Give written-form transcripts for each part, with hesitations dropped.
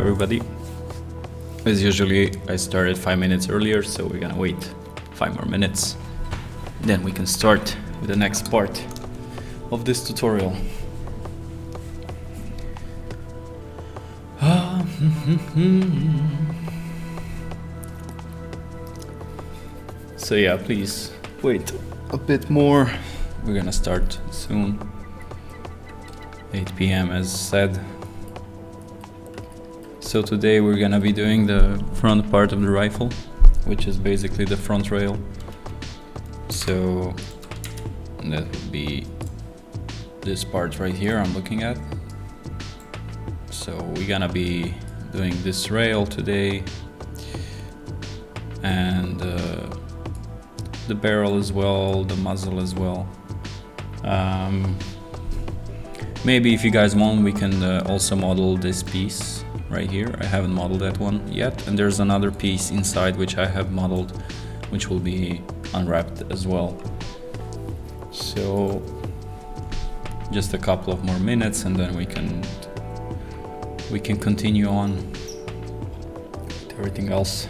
everybody. As usually, I started 5 minutes earlier, so we're gonna wait 5 more minutes. Then we can start with the next part of this tutorial. So yeah, please wait a bit more. We're gonna start soon. 8 p.m. as said. So today we're gonna be doing the front part of the rifle, which is basically the front rail. So that would be this part right here I'm looking at. So we're gonna be doing this rail today, and the barrel as well, the muzzle as well. Maybe if you guys want, we can also model this piece right here. I haven't modeled that one yet, and there's another piece inside which I have modeled, which will be unwrapped as well. So just a couple of more minutes, and then we can continue on with everything else.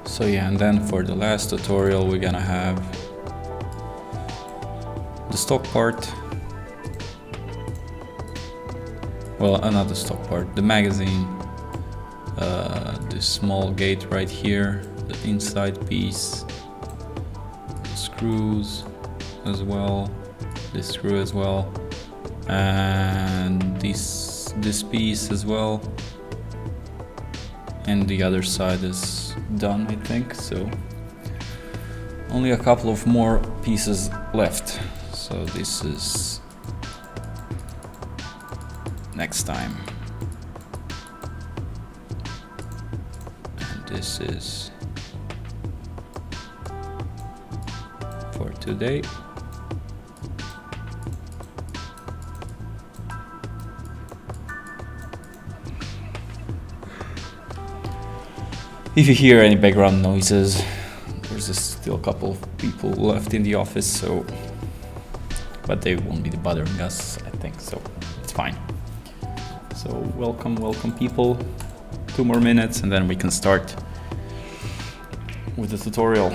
So yeah, and then for the last tutorial we're gonna have the stock part. Well, not the stock part, the magazine, this small gate right here, the inside piece, the screws as well, this screw as well, and this piece as well. And the other side is done, I think, so only a couple of more pieces left. So this is next time, and this is for today. If you hear any background noises, there's still a couple of people left in the office, so but they won't be bothering us, I think, so it's fine. So welcome people. 2 more minutes and then we can start with the tutorial.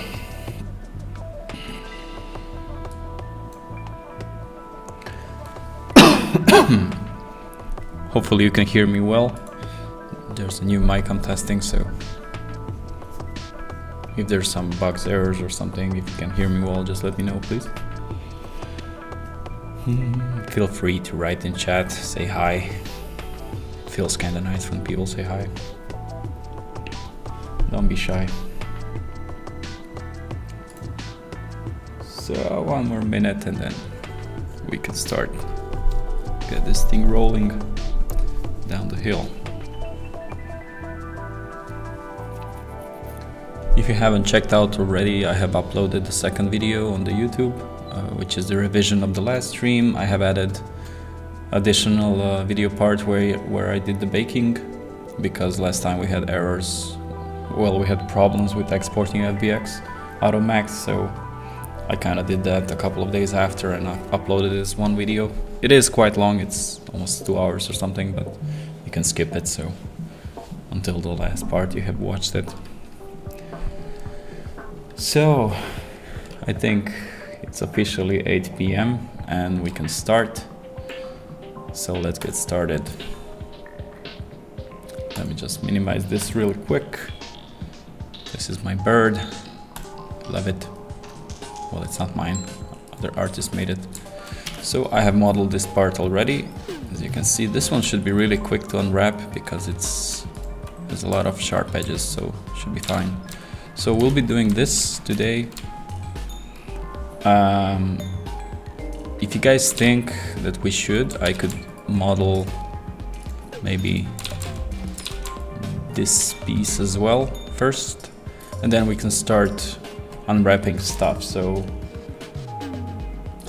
Hopefully you can hear me well. There's a new mic I'm testing, so if there's some bugs, errors or something, if you can hear me well, just let me know, please. Feel free to write in chat, say hi. It feels kind of nice when people say hi. Don't be shy. So 1 more minute and then we can start. Get this thing rolling down the hill. If you haven't checked out already, I have uploaded the second video on the YouTube, which is the revision of the last stream. I have added additional video part where I did the baking, because last time we had errors. Well, we had problems with exporting FBX out of Max, so I kind of did that a couple of days after and I uploaded this one video. It is quite long, it's almost 2 hours or something, but you can skip it, so until the last part you have watched it. So I think it's officially 8 p.m. and we can start. So let's get started. Let me just minimize this real quick. This is my bird. Love it. Well, it's not mine. Other artist made it. So I have modeled this part already. As you can see, this one should be really quick to unwrap because there's a lot of sharp edges, so it should be fine. So we'll be doing this today. If you guys think that we should, I could model maybe this piece as well first, and then we can start unwrapping stuff. So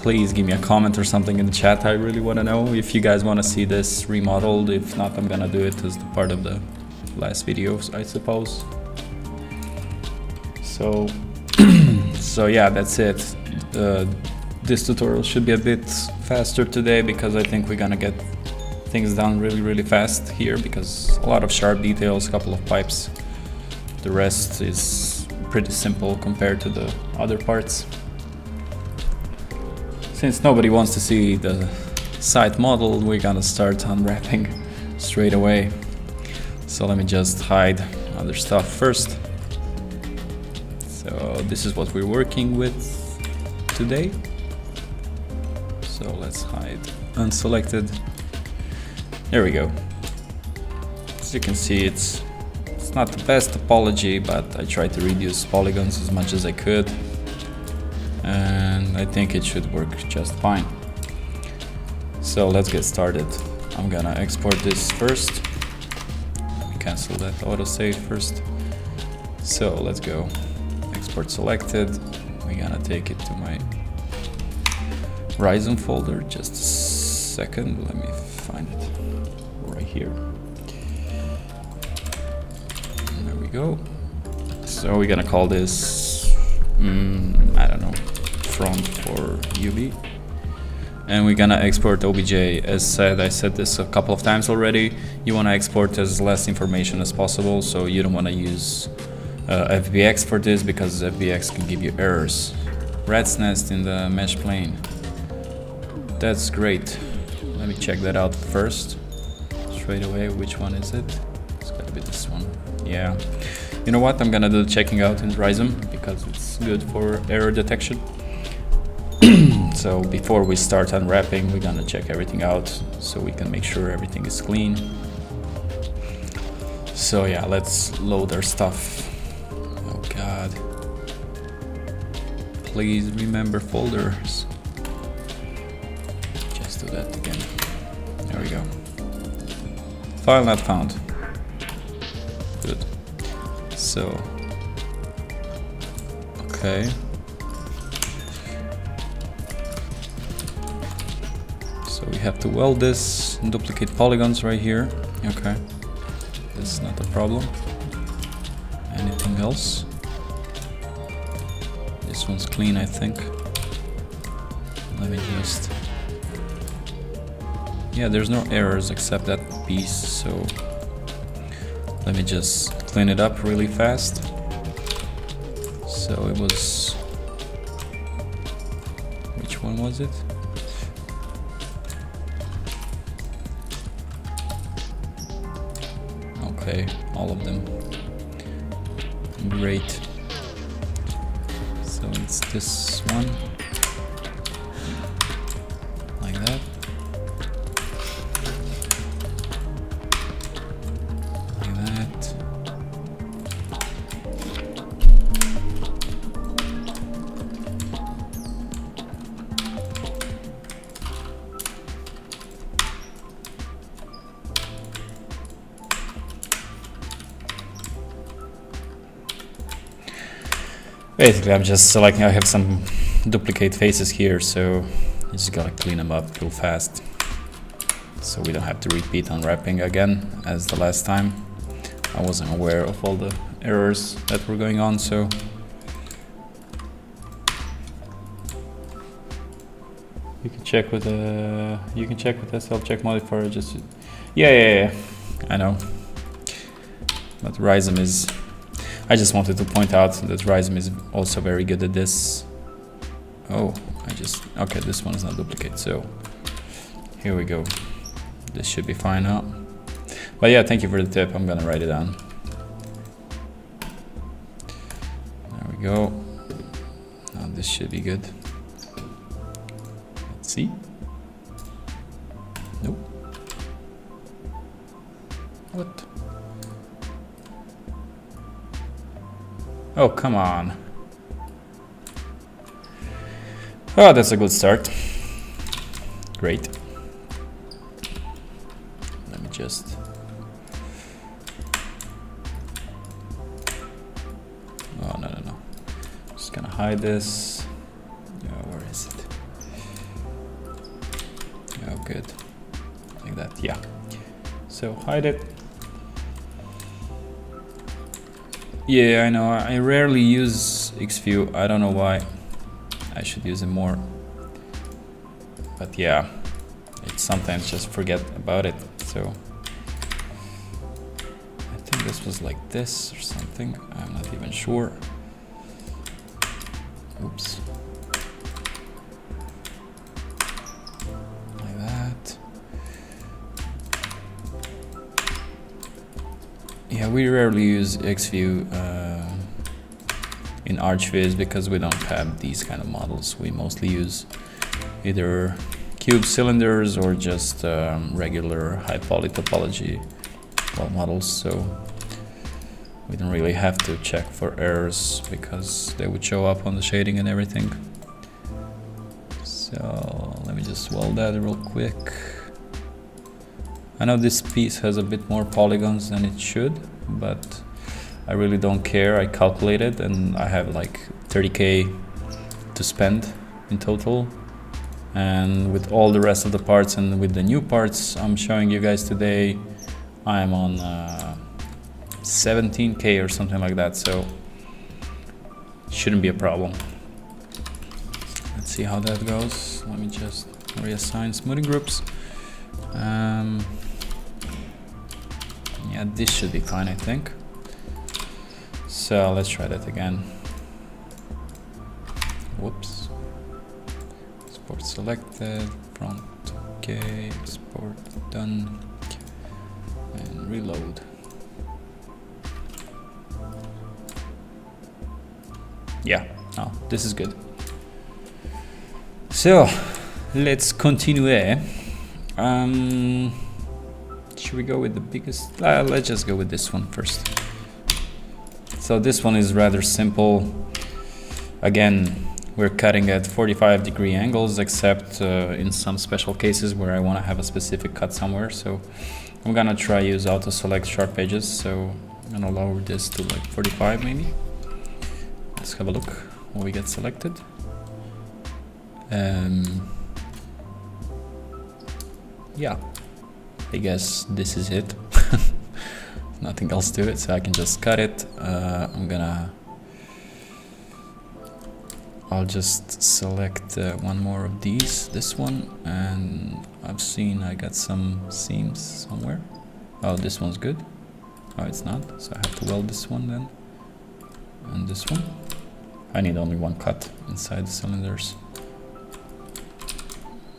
please give me a comment or something in the chat. I really want to know if you guys want to see this remodeled. If not, I'm gonna do it as the part of the last videos, I suppose. So so yeah, that's it. This tutorial should be a bit faster today because I think we're gonna get things done really fast here, because a lot of sharp details, a couple of pipes. The rest is pretty simple compared to the other parts. Since nobody wants to see the site model, we're gonna start unwrapping straight away. So let me just hide other stuff first. So this is what we're working with today. So let's hide unselected. There we go. As you can see, it's not the best topology, but I tried to reduce polygons as much as I could, and I think it should work just fine. So let's get started. I'm gonna export this first. Cancel that autosave first. So let's go. Export selected. We're gonna take it to my Rizom folder. Just a second, let me find it right here. There we go. So we're gonna call this I don't know, front for UV, and we're gonna export OBJ. As said, I said this a couple of times already, you want to export as less information as possible, so you don't want to use FBX for this, because FBX can give you errors. Rat's nest in the mesh plane. That's great. Let me check that out first. Straight away, which one is it? It's gotta be this one. Yeah. You know what? I'm gonna do the checking out in Rizom because it's good for error detection. So before we start unwrapping, we're gonna check everything out so we can make sure everything is clean. So yeah, let's load our stuff. Oh God. Please remember folders. Just do that again. There we go. File not found. Good. So, okay. So we have to weld this and duplicate polygons right here. Okay. This is not a problem. Anything else? This one's clean, I think. Let me just... Yeah, there's no errors except that piece, so let me just clean it up really fast. So it was... Which one was it? Okay, all of them. Great. So it's this one. Like that. Like that. Basically, I'm just selecting. I have some duplicate faces here, so you just gotta clean them up real fast, so we don't have to repeat unwrapping again as the last time. I wasn't aware of all the errors that were going on, so you can check with the self-check modifier. Just yeah, I know, but Rizom is. I just wanted to point out that Rizom is also very good at this. Oh, okay, this one is not duplicate, so here we go. This should be fine now. But yeah, thank you for the tip. I'm gonna write it down. There we go. Now this should be good. Let's see. Nope. What? Oh, come on. Oh, that's a good start. Great. Let me just... hide this. Where is it? Oh, good. Like that, yeah. So hide it. Yeah, I know, I rarely use Xview. I don't know why. I should use it more. But yeah, it's sometimes just forget about it. So I think this was like this or something. I'm not even sure. Oops. Like that. Yeah, we rarely use Xview in ArchViz because we don't have these kind of models. We mostly use either cube cylinders or just regular high poly topology models, so we don't really have to check for errors because they would show up on the shading and everything. So let me just weld that real quick. I know this piece has a bit more polygons than it should, but I really don't care. I calculated and I have like 30k to spend in total. And with all the rest of the parts and with the new parts I'm showing you guys today, I'm on 17k or something like that, so it shouldn't be a problem. Let's see how that goes. Let me just reassign smoothing groups. Yeah, this should be fine, I think. So let's try that again. Whoops. Export selected, front, okay, export done, and reload. Yeah, oh, this is good. So let's continue. Should we go with the biggest? Let's just go with this one first. So this one is rather simple. Again, we're cutting at 45-degree angles, except in some special cases where I want to have a specific cut somewhere. So I'm gonna try use auto select sharp edges. So I'm gonna lower this to like 45 maybe. Let's have a look what we get selected. Yeah, I guess this is it. Nothing else to it, so I can just cut it. I'll just select one more of these, this one, and I've seen I got some seams somewhere. Oh, this one's good. Oh, it's not, so I have to weld this one then. And this one. I need only one cut inside the cylinders.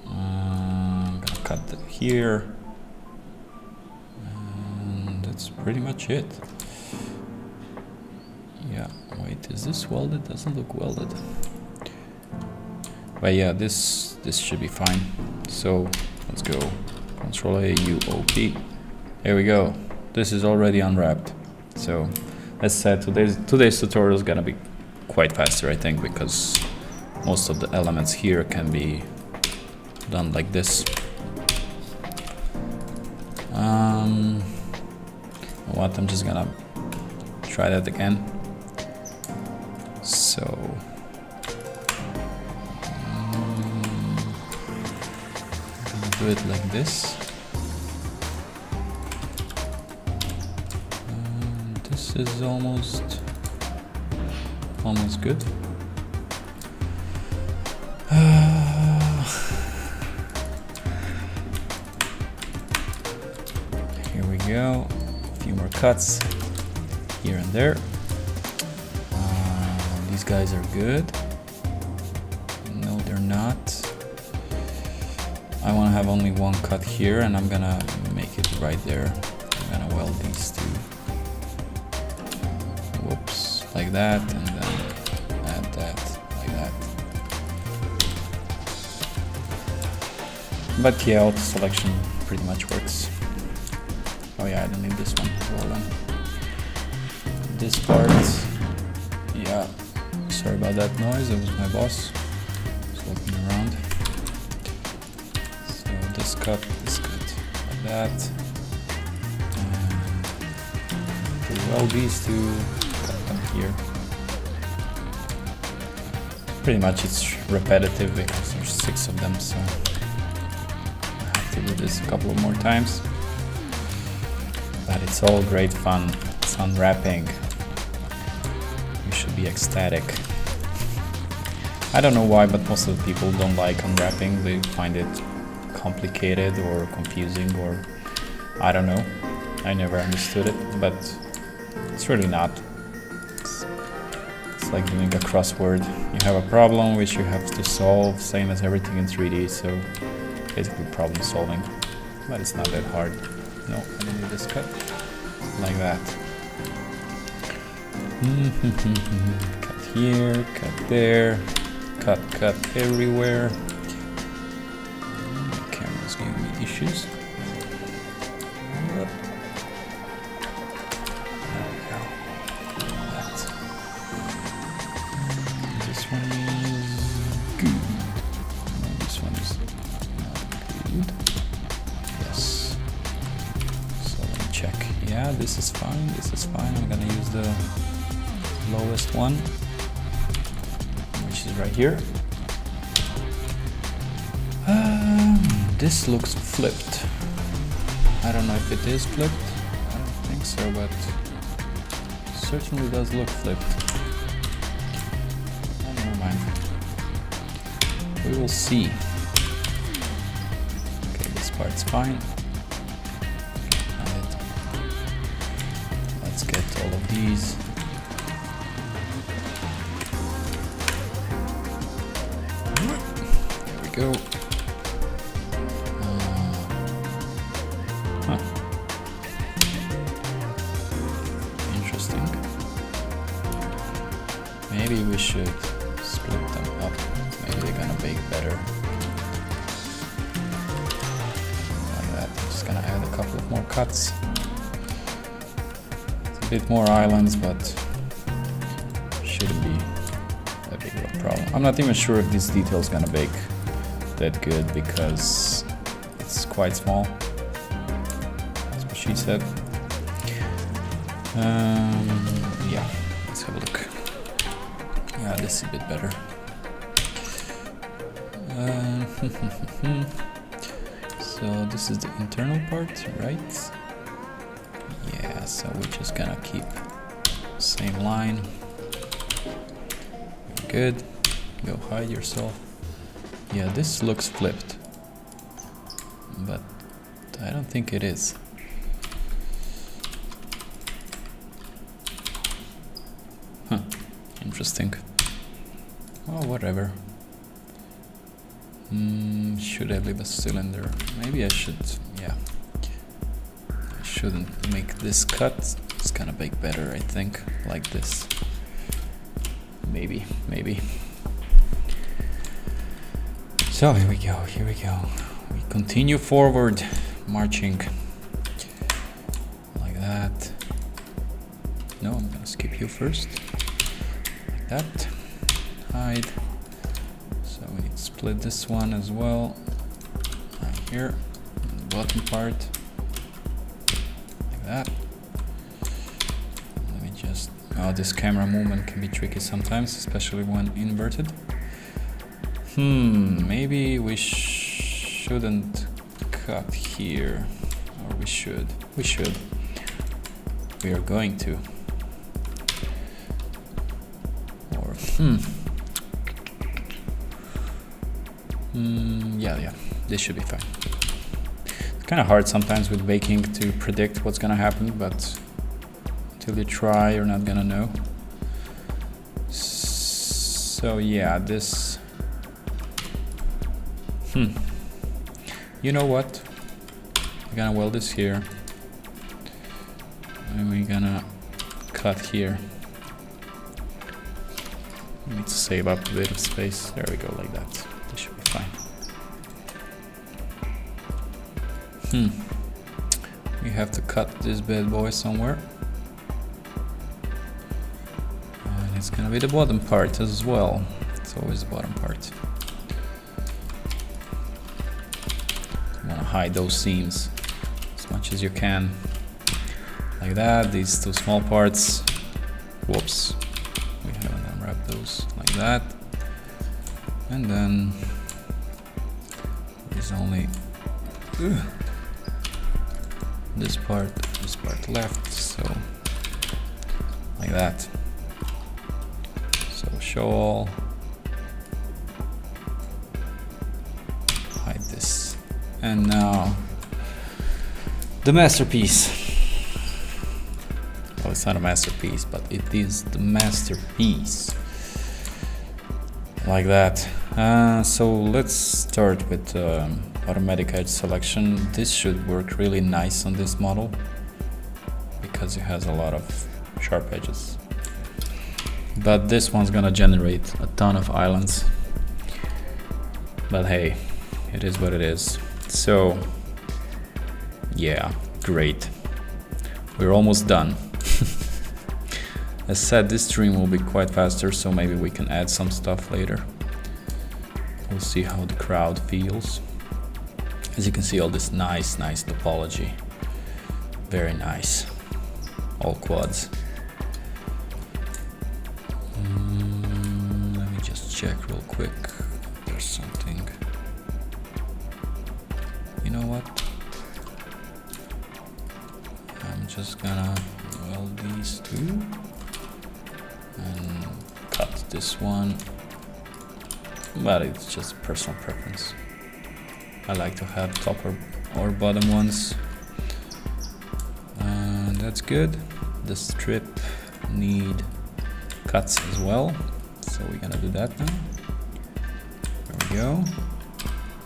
I'm gonna cut here. And that's pretty much it. Yeah, wait, is this welded? Doesn't look welded. But yeah, this should be fine. So let's go. Control A, U, O, P. There we go. This is already unwrapped. So as said, today's tutorial is gonna be quite faster, I think, because most of the elements here can be done like this. What? I'm just gonna try that again. So do it like this. This is almost good. Here we go. A few more cuts here and there. These guys are good. No, they're not. I want to have only one cut here, and I'm gonna make it right there. I'm gonna weld these two. Whoops, like that, and then add that, like that. But yeah, auto selection pretty much works. Oh yeah, I don't need this one as well then. This part, yeah, sorry about that noise, it was my boss. Just looking around. This cut, like that. And to weld these two, cut them here. Pretty much it's repetitive because there's 6 of them, so I have to do this a couple of more times. But it's all great fun. It's unwrapping. You should be ecstatic. I don't know why, but most of the people don't like unwrapping. They find it complicated or confusing, or I don't know. I never understood it, but it's really not. It's like doing a crossword. You have a problem which you have to solve, same as everything in 3D, so basically problem solving. But it's not that hard. No, I don't need this cut. Like that. Cut here, cut there, cut everywhere. The camera's giving me issues. There we go. That. This one is good. No, this one is not good. Yes. So let me check. Yeah, this is fine. This is fine. I'm gonna use the lowest one, which is right here. This looks flipped. I don't know if it is flipped. I don't think so, but it certainly does look flipped. Oh, never mind. We will see. Okay, this part's fine. Let's get all of these. There we go. Interesting. Maybe we should split them up. Maybe they're gonna bake better. Like that. I'm just gonna add a couple of more cuts. It's a bit more islands, but shouldn't be that big of a problem. I'm not even sure if this detail is gonna bake that good because it's quite small. That's what she said. Yeah, let's have a look. Yeah, this is a bit better. So this is the internal part, right? Yeah, so we're just gonna keep same line. Good. Go hide yourself. Yeah, this looks flipped, but I don't think it is. Huh, interesting. Oh, whatever. Should I leave a cylinder? Maybe I should, yeah. I shouldn't make this cut. It's gonna bake better, I think, like this. Maybe. So here we go. We continue forward, marching. Like that. No, I'm gonna skip you first. Like that. Hide. So we need to split this one as well. Right here, the bottom part. Like that. Let me just... Oh, this camera movement can be tricky sometimes, especially when inverted. Maybe we shouldn't cut here. Or we should. We are going to. Or, yeah, this should be fine. It's kind of hard sometimes with baking to predict what's gonna happen, but until you try, you're not gonna know. So yeah, this... You know what? We're gonna weld this here. And we're gonna cut here. We need to save up a bit of space. There we go, like that. This should be fine. We have to cut this bad boy somewhere. And it's gonna be the bottom part as well. It's always the bottom part. You wanna hide those seams as much as you can. Like that, these two small parts. Whoops. We haven't unwrapped those. Like that. And then there's only this part left, so like that. So show all, hide this, and now the masterpiece. Well, it's not a masterpiece, but it is the masterpiece. Like that. So let's start with automatic edge selection. This should work really nice on this model because it has a lot of sharp edges. But this one's gonna generate a ton of islands. But hey, it is what it is. So yeah, great. We're almost done. As said, this stream will be quite faster, so maybe we can add some stuff later. We'll see how the crowd feels. As you can see, all this nice topology. Very nice. All quads. Let me just check real quick. There's something. You know what? I'm just gonna weld these two and cut this one, but it's just personal preference. I like to have top or bottom ones. That's good. The strip need cuts as well, so we're gonna do that now. There we go.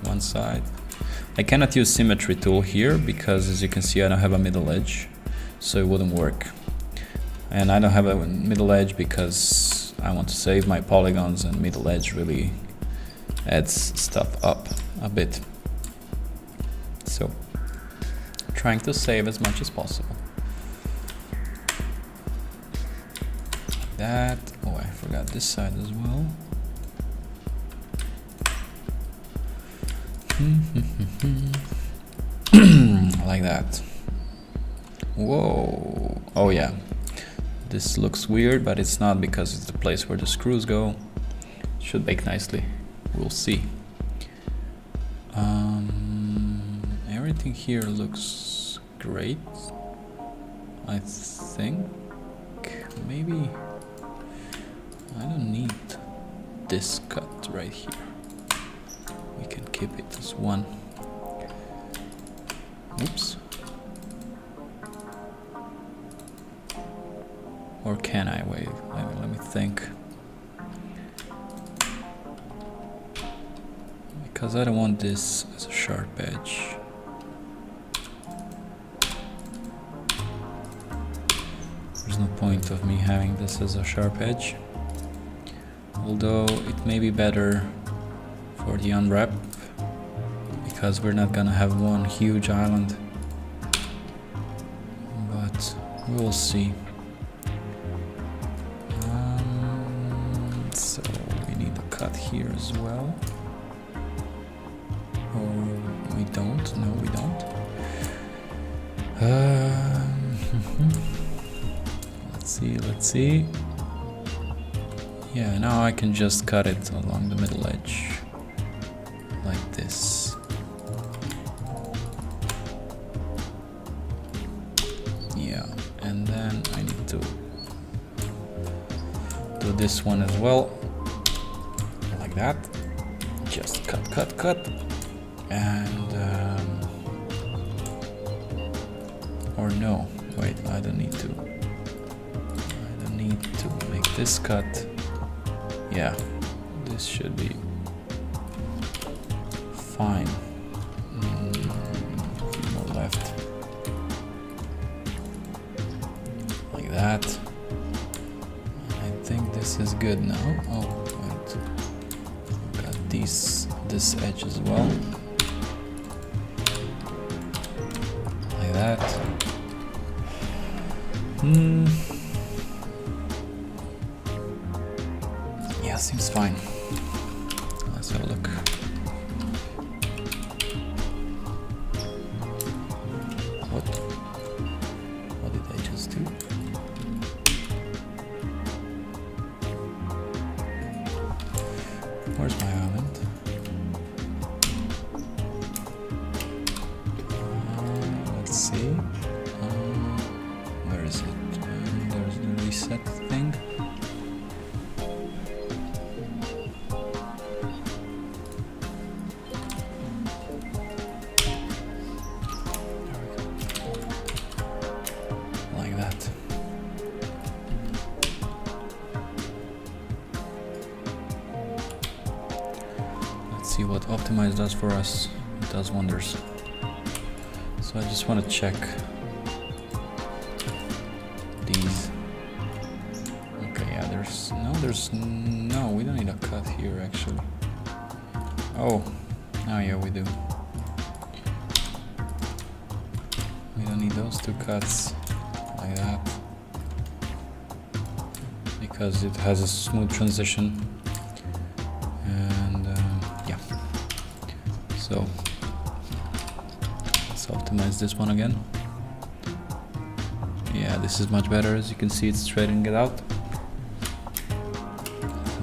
One side. I cannot use symmetry tool here because, as you can see, I don't have a middle edge, so it wouldn't work. And I don't have a middle edge because I want to save my polygons, and middle edge really adds stuff up a bit. So, trying to save as much as possible. Like that. Oh, I forgot this side as well. Like that. Whoa. Oh yeah. This looks weird, but it's not because it's the place where the screws go. It should bake nicely. We'll see. Everything here looks great. I think maybe I don't need this cut right here. We can keep it as one. Oops. Or can I? Wait, let me think. Because I don't want this as a sharp edge. There's no point of me having this as a sharp edge. Although it may be better for the unwrap, because we're not gonna have one huge island. But we will see. So we need a cut here as well. Or we don't. No, we don't. Let's see. Yeah, now I can just cut it along the middle edge. Like this. Yeah, and then I need to do this one as well. Like that. Just cut. And or no, wait, I don't need to make this cut. Yeah, this should be fine. More left. Like that. I think this is good now. Oh, wait. Got this edge as well. Like that. Yeah, seems fine. Let's have a look. What did I just do? Where's my oven? let's see. Where is it? There's the reset thing. Like that. Let's see what Optimize does for us. It does wonders. So I just want to check these. Okay, yeah, no, we don't need a cut here actually. Oh, yeah, we do. We don't need those two cuts like that because it has a smooth transition. And yeah, so let's optimize this one again. Yeah, this is much better. As you can see, it's straightening it out.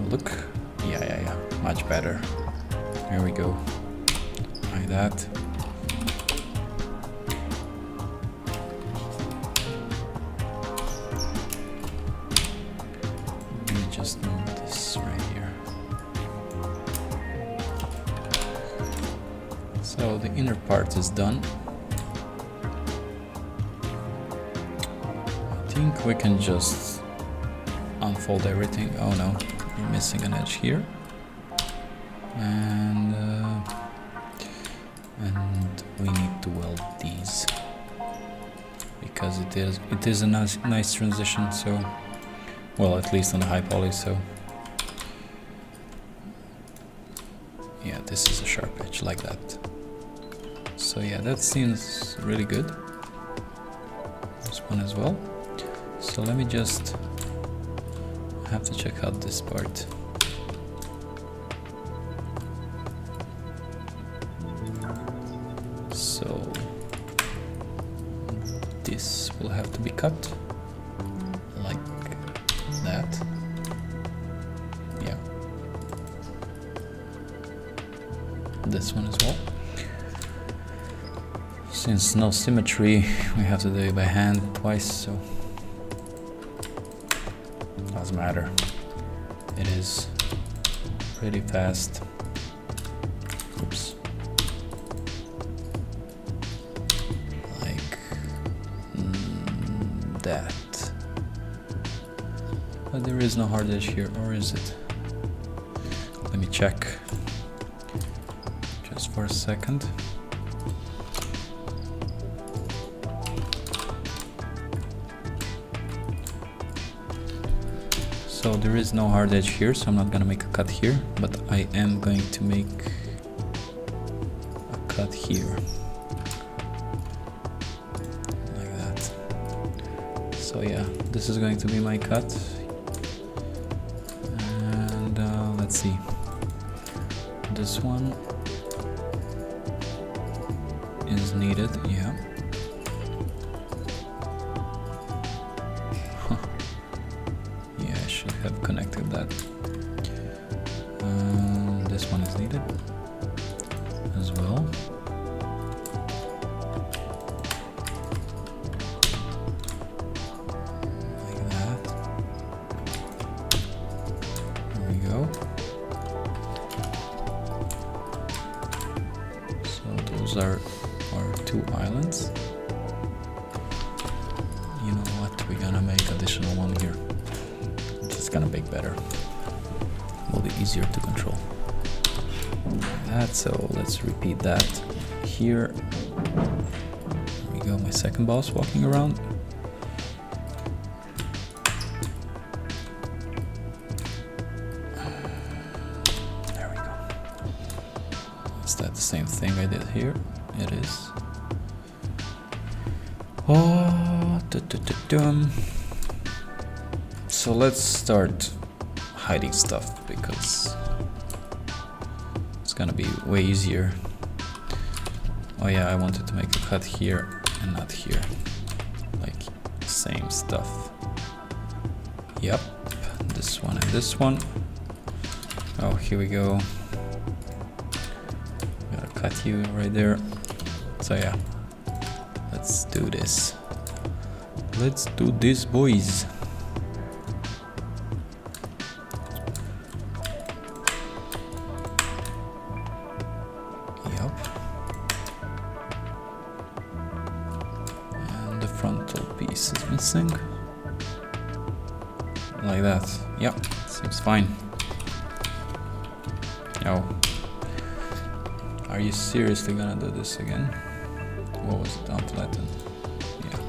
Look, yeah, much better. Here we go, like that. Let me just move this right here. So the inner part is done. I think we can just unfold everything. Oh no, we're missing an edge here. And we need to weld these because it is a nice transition. So, well, at least on the high poly. So yeah, this is a sharp edge like that. So yeah, that seems really good. This one as well. So let me just have to check out this part. So this will have to be cut like that. Yeah. This one as well. Since no symmetry, we have to do it by hand twice, so doesn't matter. It is pretty fast. Oops. Like that. But there is no hard edge here, or is it? Let me check. Just for a second. So there is no hard edge here, so I'm not gonna make a cut here, but I am going to make a cut here. Like that. So yeah, this is going to be my cut. And let's see. This one is needed, yeah. Have connected that. This one is needed as well. Like that. There we go. So those are our two islands. You know what? We're gonna make additional one here. It's gonna bake better. Will be easier to control. That, so let's repeat that here. There we go, my second boss walking around. There we go. Is that the same thing I did here? It is. Oh, so let's start hiding stuff because it's gonna be way easier. Oh yeah, I wanted to make a cut here and not here. Like, same stuff. Yep, this one and this one. Oh, here we go. Gotta cut you right there. So yeah, Let's do this. Let's do this, boys. Yup. And the frontal piece is missing. Like that. Yep, seems fine. Oh. Are you seriously gonna do this again? What was it? Unflatten. Yeah.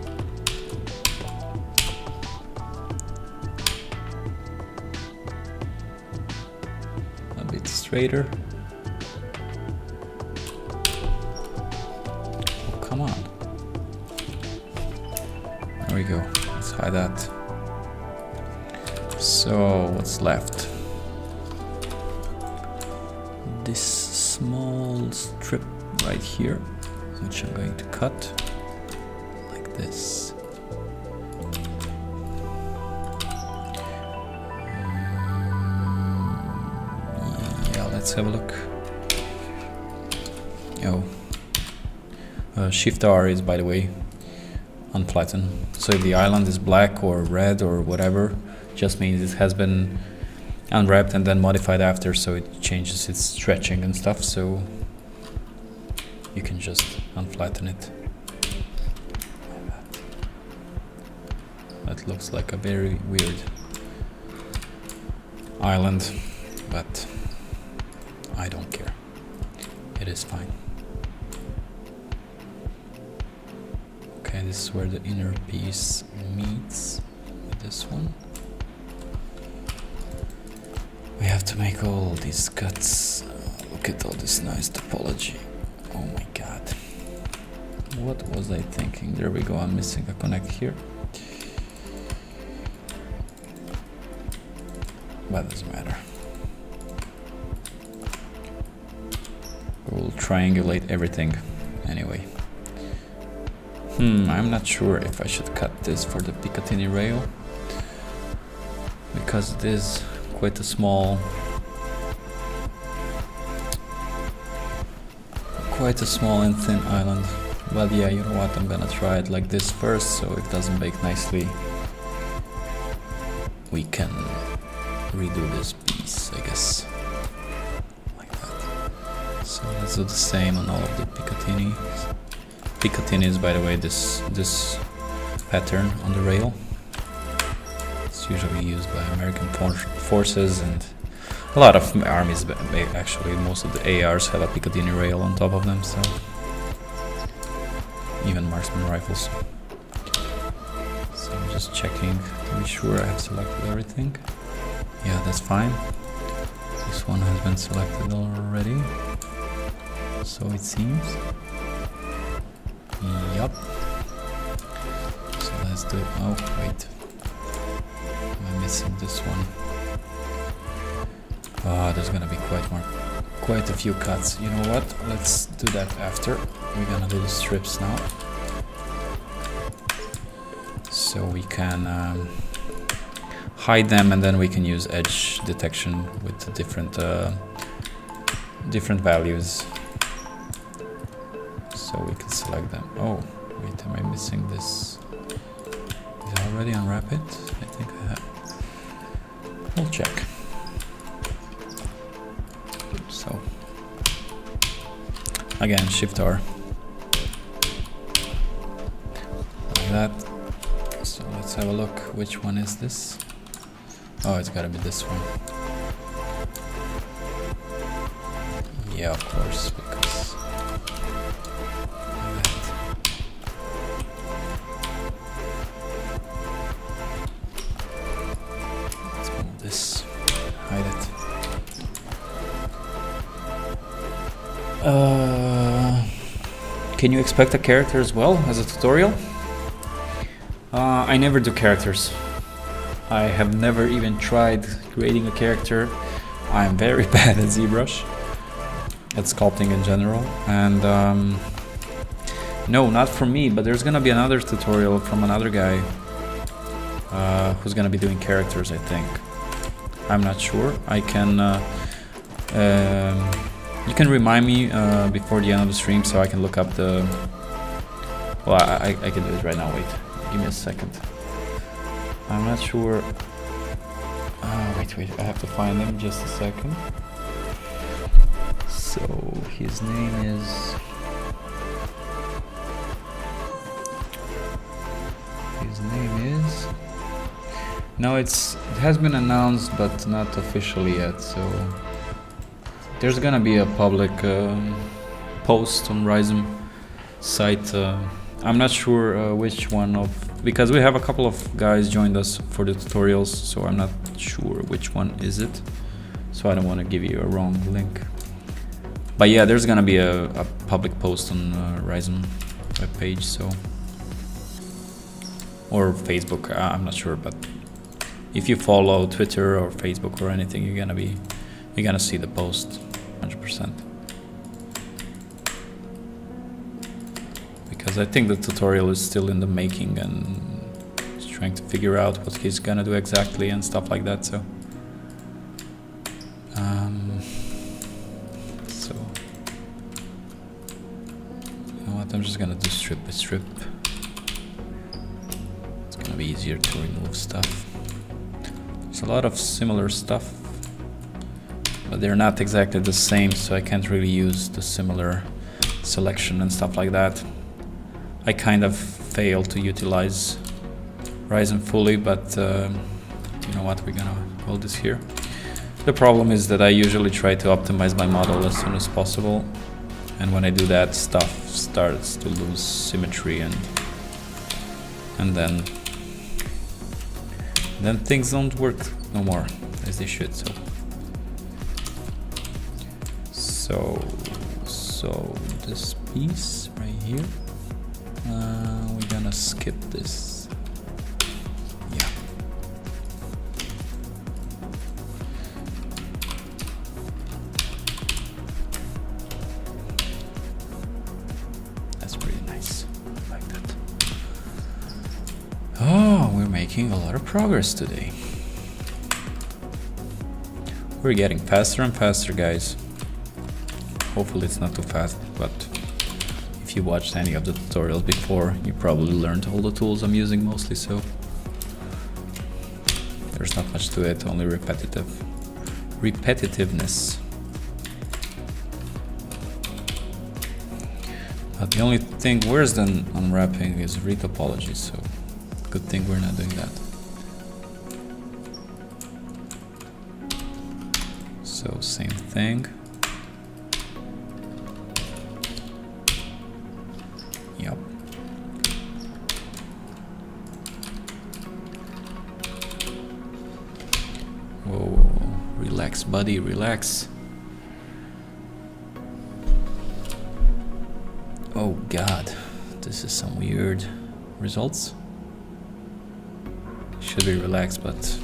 A bit straighter. Oh, come on. There we go. Let's hide that. So, what's left? This small strip right here, which I'm going to cut like this. Yeah, let's have a look. Oh, Shift R is, by the way, unflatten. So if the island is black or red or whatever, just means it has been unwrapped and then modified after, so it changes its stretching and stuff, so you can just unflatten it. That looks like a very weird island, but I don't care. It is fine. Okay, this is where the inner piece meets with this one. We have to make all these cuts. Look at all this nice topology. Oh my god. What was I thinking? There we go, I'm missing a connect here. But it doesn't matter. We'll triangulate everything anyway. I'm not sure if I should cut this for the Picatinny rail, because it is quite a small and thin island. But yeah, you know what, I'm gonna try it like this first, so if it doesn't bake nicely we can redo this piece, I guess, like that. So let's do the same on all of the Picatinny. Picatinny is, by the way, this pattern on the rail. It's usually used by American forces and a lot of armies. Actually, most of the ARs have a Picatinny rail on top of them, so even marksman rifles. So I'm just checking to be sure I have selected everything. Yeah, that's fine. This one has been selected already, so it seems. Yup. So let's do. Oh wait, I'm missing this one. There's gonna be quite a few cuts. You know what? Let's do that after. We're gonna do the strips now, so we can hide them, and then we can use edge detection with the different values. So we can select them. Oh, wait, am I missing this? Is it already unwrap it? I think I have. We'll check. So, again, Shift R. Like that. So let's have a look. Which one is this? Oh, it's gotta be this one. Yeah, of course, because let's move this, hide it. Can you expect a character as well as a tutorial? I never do characters. I have never even tried creating a character. I'm very bad at ZBrush, at sculpting in general, and no, not for me, but there's gonna be another tutorial from another guy who's gonna be doing characters, I think. I'm not sure. I can you can remind me before the end of the stream, so I can look up the Well, I can do it right now. Wait, give me a second. I'm not sure. Wait, I have to find him. Just a second. So his name is. No, it has been announced, but not officially yet. So there's gonna be a public post on Rizom site. I'm not sure which one of, because we have a couple of guys joined us for the tutorials, so I'm not sure which one is it. So I don't want to give you a wrong link. But yeah, there's gonna be a public post on Rizom webpage, so, or Facebook. I'm not sure, but if you follow Twitter or Facebook or anything, you're gonna see the post 100%. Because I think the tutorial is still in the making and he's trying to figure out what he's gonna do exactly and stuff like that. So, you know what? I'm just gonna do strip by strip. It's gonna be easier to remove stuff. There's a lot of similar stuff, but they're not exactly the same, so I can't really use the similar selection and stuff like that. I kind of fail to utilize Rizom fully, but you know what, we're gonna hold this here. The problem is that I usually try to optimize my model as soon as possible, and when I do that, stuff starts to lose symmetry, and then things don't work no more as they should. So this piece right here, we're gonna skip this. Yeah. That's pretty nice. I like that. Oh, we're making a lot of progress today. We're getting faster and faster, guys. Hopefully it's not too fast, but if you watched any of the tutorials before, you probably learned all the tools I'm using mostly, so there's not much to it, only repetitiveness. But the only thing worse than unwrapping is retopology, so good thing we're not doing that. So same thing. Yep. Whoa, relax, buddy, relax. Oh God, this is some weird results. Should be relaxed, but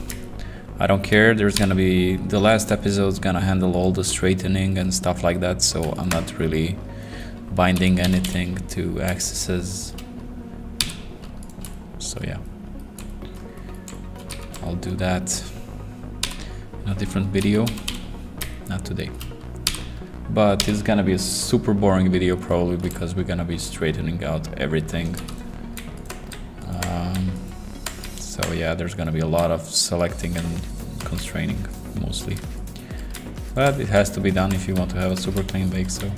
I don't care. There's gonna be, the last episode's gonna handle all the straightening and stuff like that, so I'm not really binding anything to axes. So yeah, I'll do that in a different video, not today. But it's gonna be a super boring video probably, because we're gonna be straightening out everything. So yeah, there's gonna be a lot of selecting and constraining mostly. But it has to be done if you want to have a super clean bake, so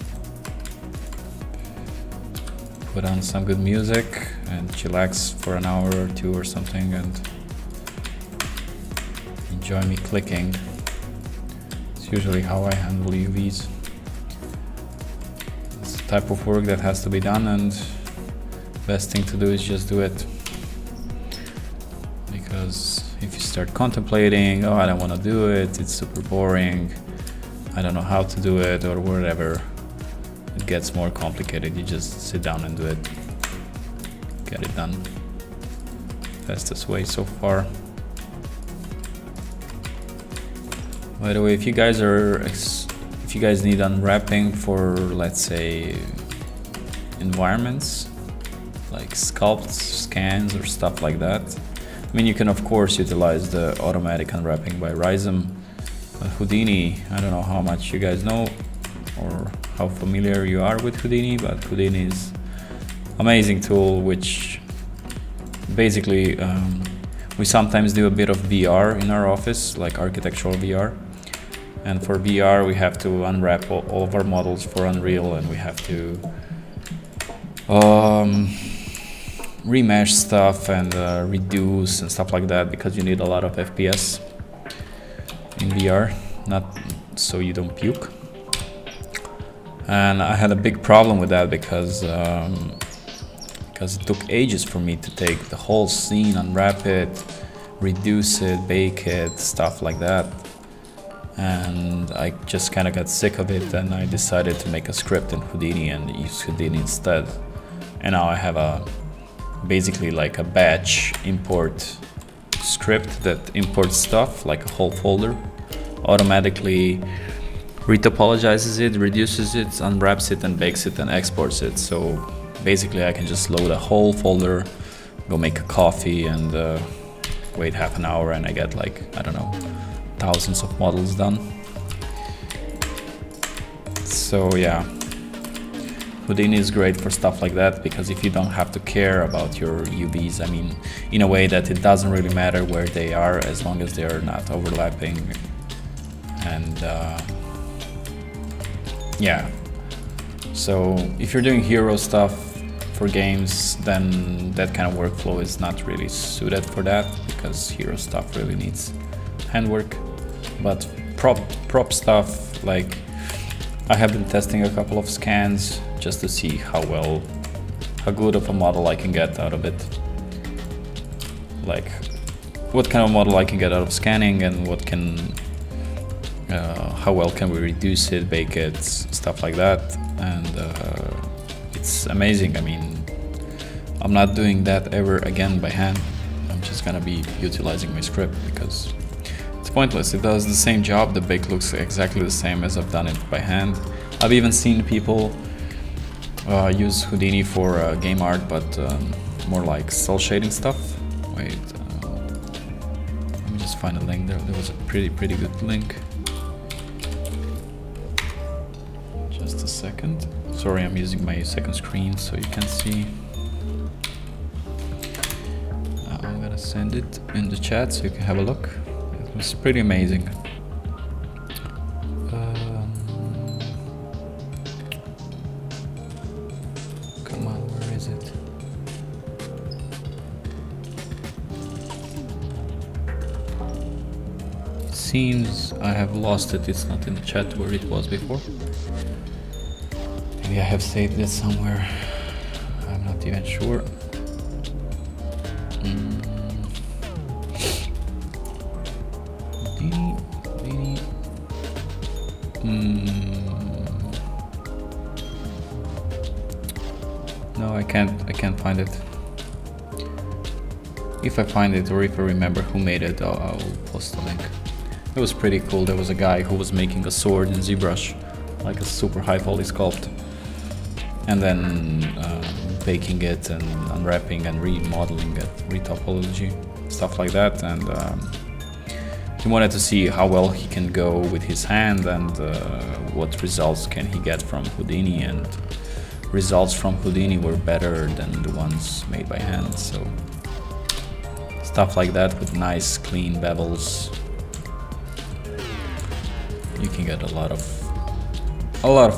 put on some good music and chillax for an hour or two or something and enjoy me clicking. It's usually how I handle UVs. It's the type of work that has to be done, and best thing to do is just do it. Because if you start contemplating, oh, I don't want to do it, it's super boring, I don't know how to do it, or whatever, it gets more complicated. You just sit down and do it, get it done. Fastest way so far. By the way, if you guys need unwrapping for, let's say, environments like sculpts, scans, or stuff like that, I mean, you can of course utilize the automatic unwrapping by Rizom. Houdini, I don't know how much you guys know or how familiar you are with Houdini, but Houdini is amazing tool, which basically we sometimes do a bit of VR in our office, like architectural VR. And for VR, we have to unwrap all of our models for Unreal, and we have to remesh stuff and reduce and stuff like that, because you need a lot of FPS in VR, not so you don't puke. And I had a big problem with that because it took ages for me to take the whole scene, unwrap it, reduce it, bake it, stuff like that. And I just kind of got sick of it, and I decided to make a script in Houdini and use Houdini instead. And now I have basically like a batch import script that imports stuff, like a whole folder, automatically retopologizes it, reduces it, unwraps it, and bakes it and exports it. So basically I can just load a whole folder, go make a coffee, and wait half an hour, and I get like, I don't know, thousands of models done. So yeah, Houdini is great for stuff like that, because if you don't have to care about your UVs, I mean, in a way that it doesn't really matter where they are as long as they are not overlapping. And yeah, so if you're doing hero stuff for games, then that kind of workflow is not really suited for that, because hero stuff really needs handwork. But prop stuff, like I have been testing a couple of scans just to see how good of a model I can get out of it. Like what kind of model I can get out of scanning, and how well can we reduce it, bake it, stuff like that. And it's amazing. I mean, I'm not doing that ever again by hand. I'm just gonna be utilizing my script, because it's pointless. It does the same job. The bake looks exactly the same as I've done it by hand. I've even seen people use Houdini for game art, but more like cell shading stuff. Wait, let me just find a link. There was a pretty good link. Just a second. Sorry, I'm using my second screen so you can see. I'm gonna send it in the chat so you can have a look. It was pretty amazing. Come on, where is it? It seems I have lost it. It's not in the chat where it was before. Maybe I have saved it somewhere. I'm not even sure. No, I can't find it. If I find it, or if I remember who made it, I'll post a link. It was pretty cool. There was a guy who was making a sword in ZBrush, like a super high poly sculpt, and then baking it and unwrapping and remodeling it, retopology, stuff like that. And he wanted to see how well he can go with his hand, and what results can he get from Houdini, and results from Houdini were better than the ones made by hand. So stuff like that with nice clean bevels, you can get a lot of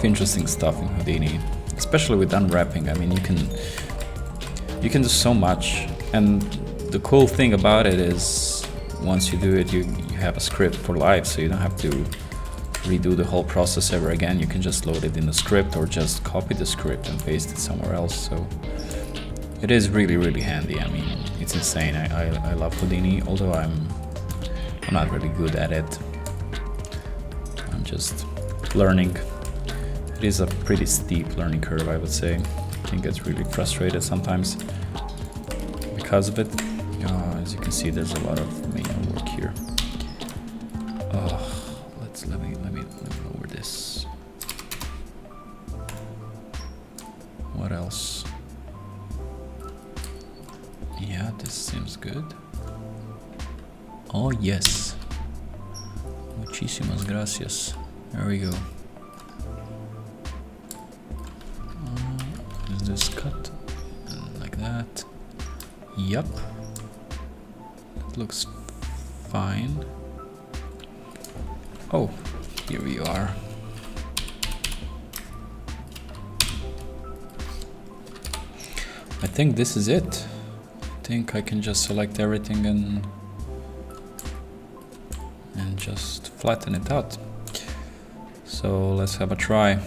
interesting stuff in Houdini, especially with unwrapping. I mean, you can do so much, and the cool thing about it is once you do it, you have a script for life, so you don't have to redo the whole process ever again. You can just load it in the script, or just copy the script and paste it somewhere else. So it is really handy. I mean, it's insane. I love Houdini, although I'm not really good at it. I'm just learning. It is a pretty steep learning curve, I would say. I can get really frustrated sometimes because of it. As you can see, there's a lot of manual work here. Let me lower this. What else? Yeah, this seems good. Oh yes. Muchísimas gracias. There we go. Is this cut? that. Yup. It looks fine. Oh, here we are. I think this is it. I think I can just select everything and just flatten it out. So let's have a try.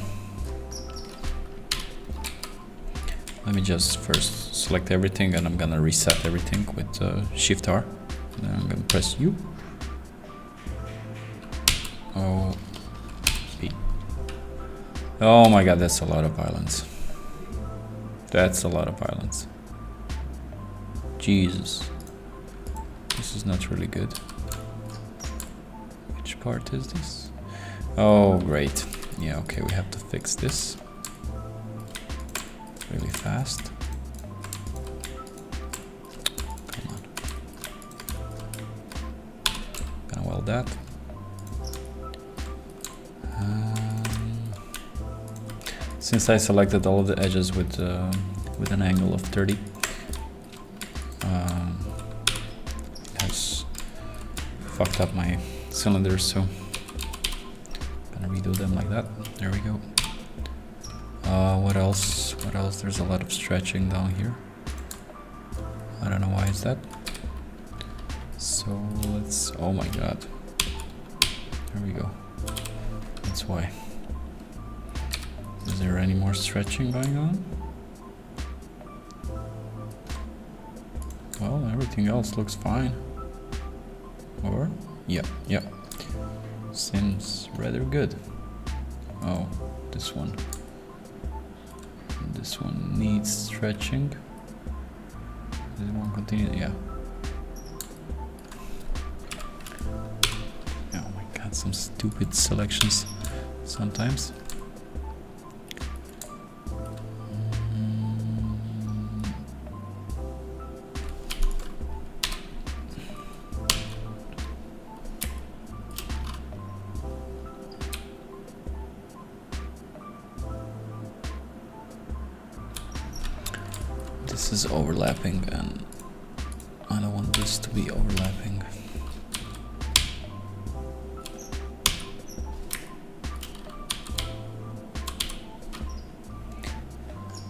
Let me just first select everything, and I'm gonna reset everything with Shift R. Then I'm gonna press U. O P. Oh my god, that's a lot of violence. That's a lot of violence. Jesus. This is not really good. Which part is this? Oh, great. Yeah, okay, we have to fix this really fast. Come on. Gonna weld that. Since I selected all of the edges with an angle of 30, it has fucked up my cylinders, so I'm gonna redo them like that. There we go. What else? What else? There's a lot of stretching down here. I don't know why is that. So let's. Oh my god. There we go. That's why. Is there any more stretching going on? Well, everything else looks fine. Or? Yeah. Seems rather good. Oh, this one. This one needs stretching. Does it want to continue? Yeah. Oh my god, some stupid selections sometimes. This is overlapping, and I don't want this to be overlapping.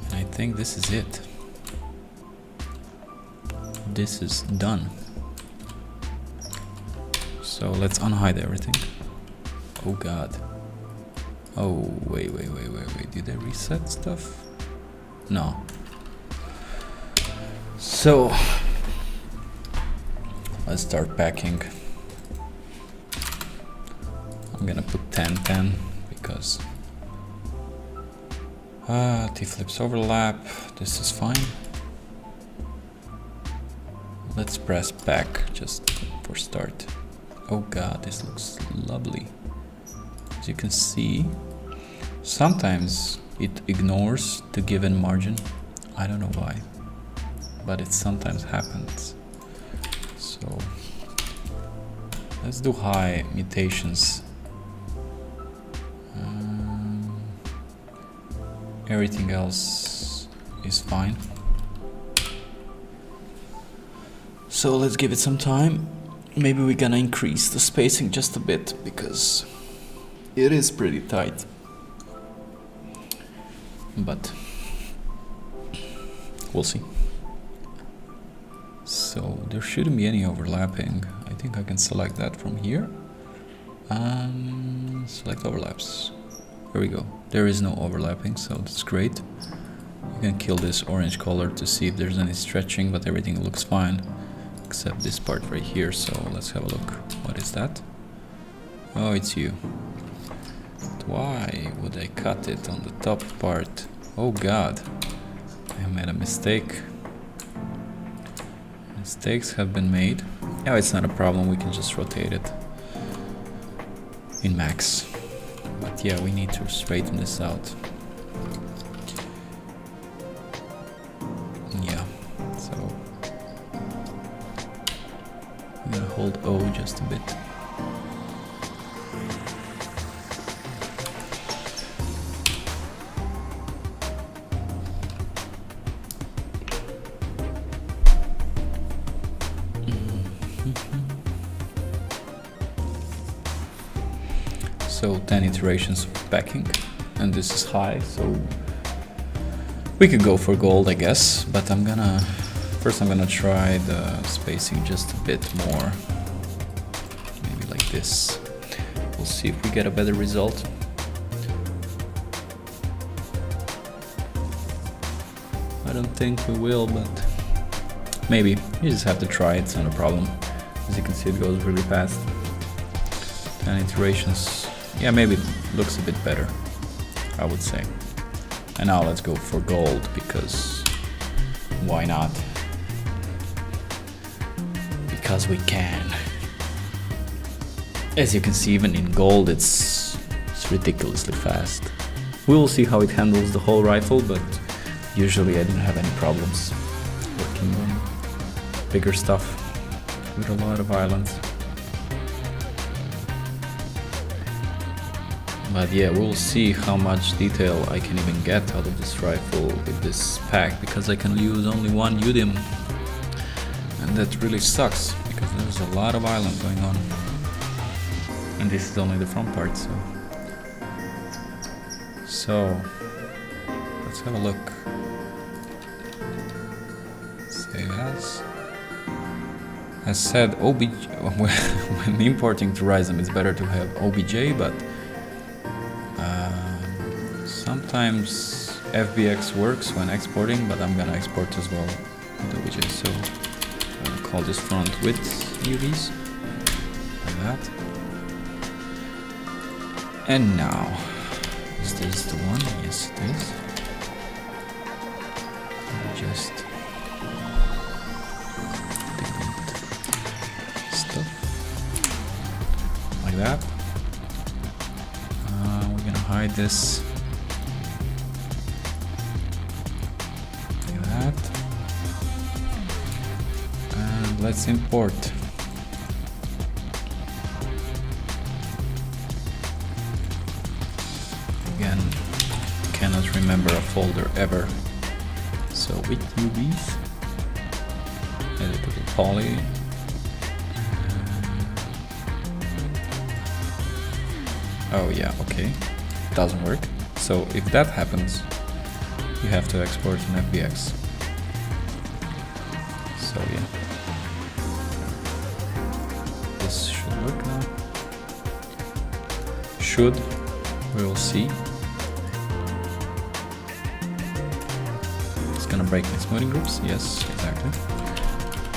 And I think this is it. This is done. So let's unhide everything. Oh god. Oh, wait. Did I reset stuff? No. So let's start packing. I'm gonna put 10 because T-flips overlap. This is fine. Let's press back just for start. Oh god, this looks lovely. As you can see, sometimes it ignores the given margin. I don't know why, but it sometimes happens. So let's do high mutations. Everything else is fine. So let's give it some time. Maybe we're gonna increase the spacing just a bit because it is pretty tight. But we'll see. So there shouldn't be any overlapping. I think I can select that from here and select overlaps. There we go. There is no overlapping, so that's great. You can kill this orange color to see if there's any stretching, but everything looks fine except this part right here. So let's have a look. What is that? Oh, it's you. But why would I cut it on the top part? Oh god, I made a mistake. Mistakes have been made. Yeah, it's not a problem, we can just rotate it in max. But yeah, we need to straighten this out. Yeah, so I'm gonna hold O just a bit. So 10 iterations of backing, and this is high, so we could go for gold, I guess, but first I'm gonna try the spacing just a bit more, maybe like this. We'll see if we get a better result. I don't think we will, but maybe. You just have to try, it's not a problem. As you can see, it goes really fast. 10 iterations. Yeah, maybe it looks a bit better, I would say. And now let's go for gold, because why not? Because we can. As you can see, even in gold, it's ridiculously fast. We will see how it handles the whole rifle, but usually I didn't have any problems working on bigger stuff with a lot of islands. But yeah, we'll see how much detail I can even get out of this rifle with this pack, because I can use only one UDIM, and that really sucks because there's a lot of island going on, and this is only the front part. So let's have a look. Save as. As said, OBJ. When importing to Rizom, it's better to have OBJ, but sometimes FBX works when exporting, but I'm gonna export as well with OBJ. So I'm gonna call this front width UVs, like that. And now, is this the one? Yes, it is. Just delete stuff like that. We're gonna hide this. And let's import. Again, cannot remember a folder ever. So with UVs, editable poly. Oh yeah, okay, doesn't work. So if that happens, you have to export an FBX. So yeah, this should work now. Should, we will see. It's gonna break my smoothing groups, yes, exactly.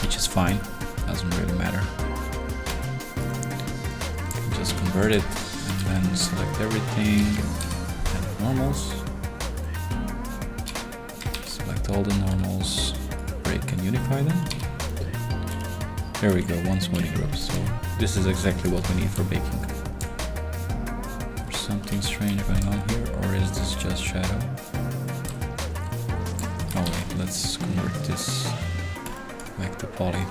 Which is fine, doesn't really matter. Just convert it and then select everything, and normals. Select all the normals. Break and unify them. There we go, one smoothing group. So this is exactly what we need for baking. There's something strange going on here, or is this just shadow? Oh wait, let's convert this back to poly.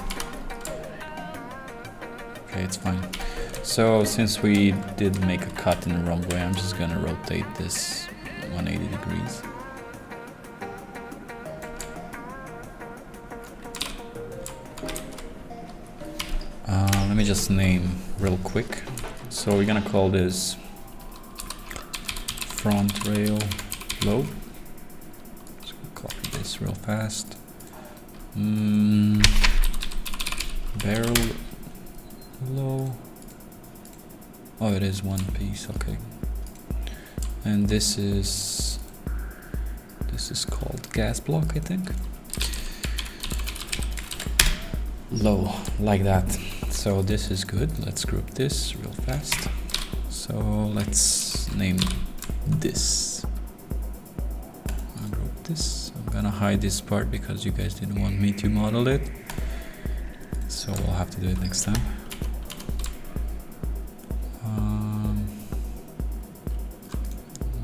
Okay, it's fine. So since we did make a cut in the wrong way, I'm just gonna rotate this 180 degrees. Let me just name real quick. So we're gonna call this front rail low. Just gonna copy this real fast. Barrel low. Oh, it is one piece. Okay. And this is called gas block, I think. Low, like that. So this is good. Let's group this real fast. So let's name this. I'll group this. I'm gonna hide this part because you guys didn't want me to model it. So we'll have to do it next time.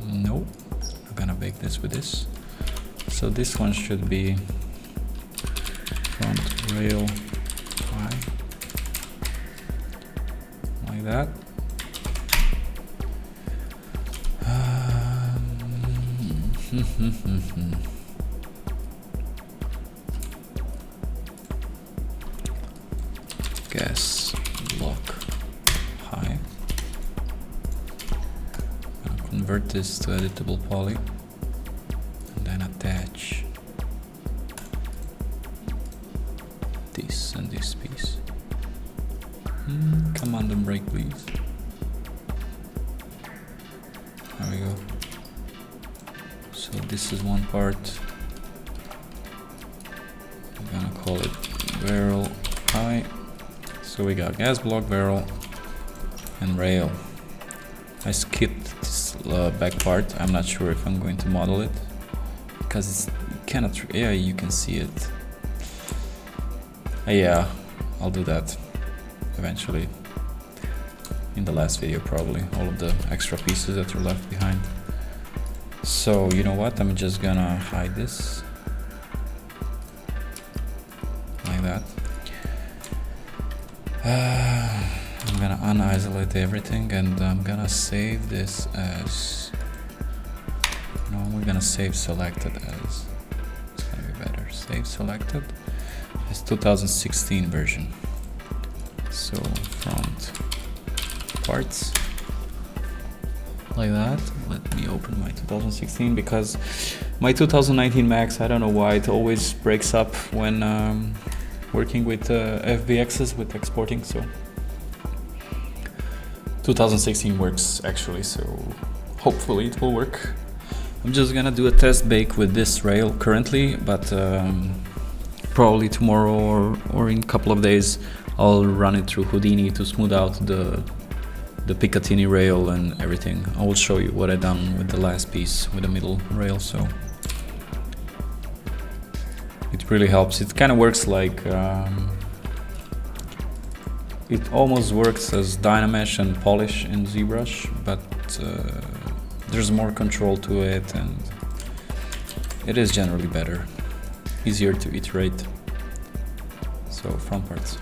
Nope. I'm gonna bake this with this. So this one should be front rail high. Like that. Gas block high. this to editable poly and then attach this and this piece. Command and break, please. There we go. So this is one part. I'm gonna call it barrel high. So we got gas block, barrel, and rail. I skipped this back part. I'm not sure if I'm going to model it because it's cannot. Yeah, you can see it. Yeah, I'll do that eventually in the last video, probably all of the extra pieces that are left behind. So you know what? I'm just gonna hide this like that. I'm gonna unisolate everything and I'm gonna save this as, no, we're gonna save selected as, it's gonna be better, save selected as 2016 version. So front parts like that. Let me open my 2016 because my 2019 Max, I don't know why it always breaks up when working with FBXs with exporting, so 2016 works actually, so hopefully it will work. I'm just gonna do a test bake with this rail currently, but probably tomorrow or in a couple of days I'll run it through Houdini to smooth out the Picatinny rail and everything. I will show you what I done with the last piece with the middle rail, so it really helps. It kind of works like it almost works as Dynamesh and polish in ZBrush, but there's more control to it and it is generally better, easier to iterate. So front parts.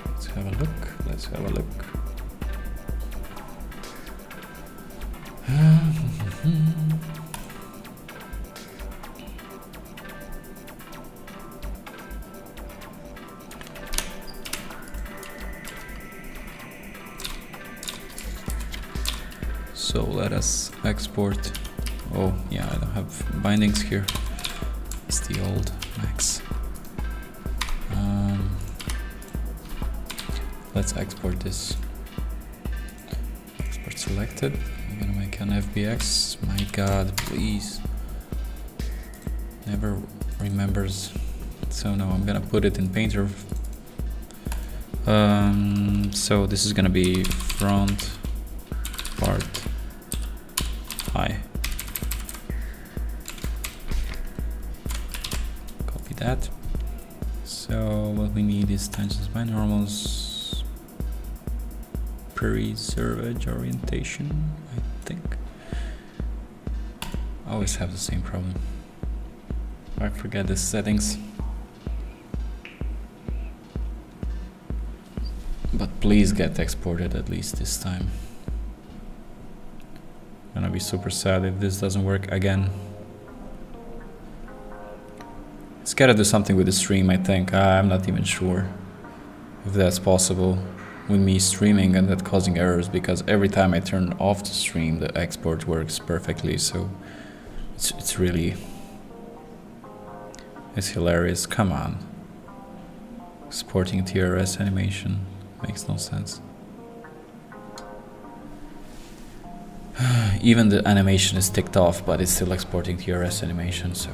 Let's have a look. Let's have a look. So let us export. Oh yeah, I don't have bindings here. It's the old Max. Let's export this. Export selected. I'm gonna make an FBX. My God, please. Never remembers. So no, I'm gonna put it in Painter. So this is gonna be front part high. Copy that. So what we need is tangents by normals, preservage orientation, I think. I always have the same problem. I forget the settings. But please get exported at least this time. I'm gonna be super sad if this doesn't work again. It's gotta do something with the stream, I think. I'm not even sure if that's possible with me streaming and that causing errors, because every time I turn off the stream the export works perfectly, so it's really, it's hilarious. Come on. Exporting TRS animation makes no sense. Even the animation is ticked off, but it's still exporting TRS animation, so.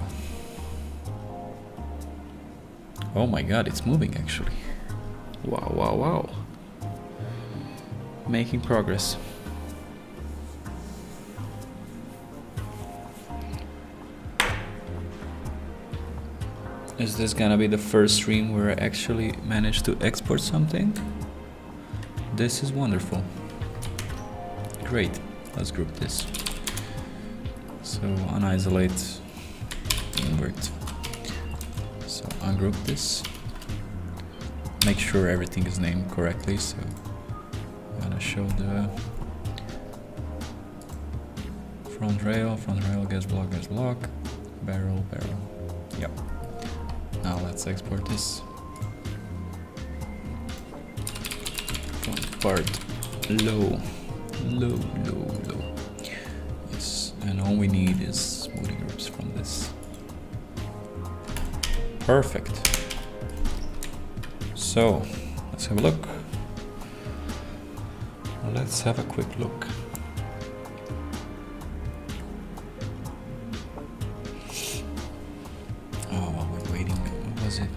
Oh my God, it's moving actually. Wow, wow, wow. Making progress. Is this gonna be the first stream where I actually managed to export something? This is wonderful. Great. Let's group this. So unisolate, invert. So ungroup this. Make sure everything is named correctly. So I'm gonna show the front rail, gas block, barrel. Yep. Now let's export this. Front part low. low, low, low. Yes, and all we need is smoothing groups from this. Perfect. So, let's have a look. Let's have a quick look. Oh, while we're waiting, what was it?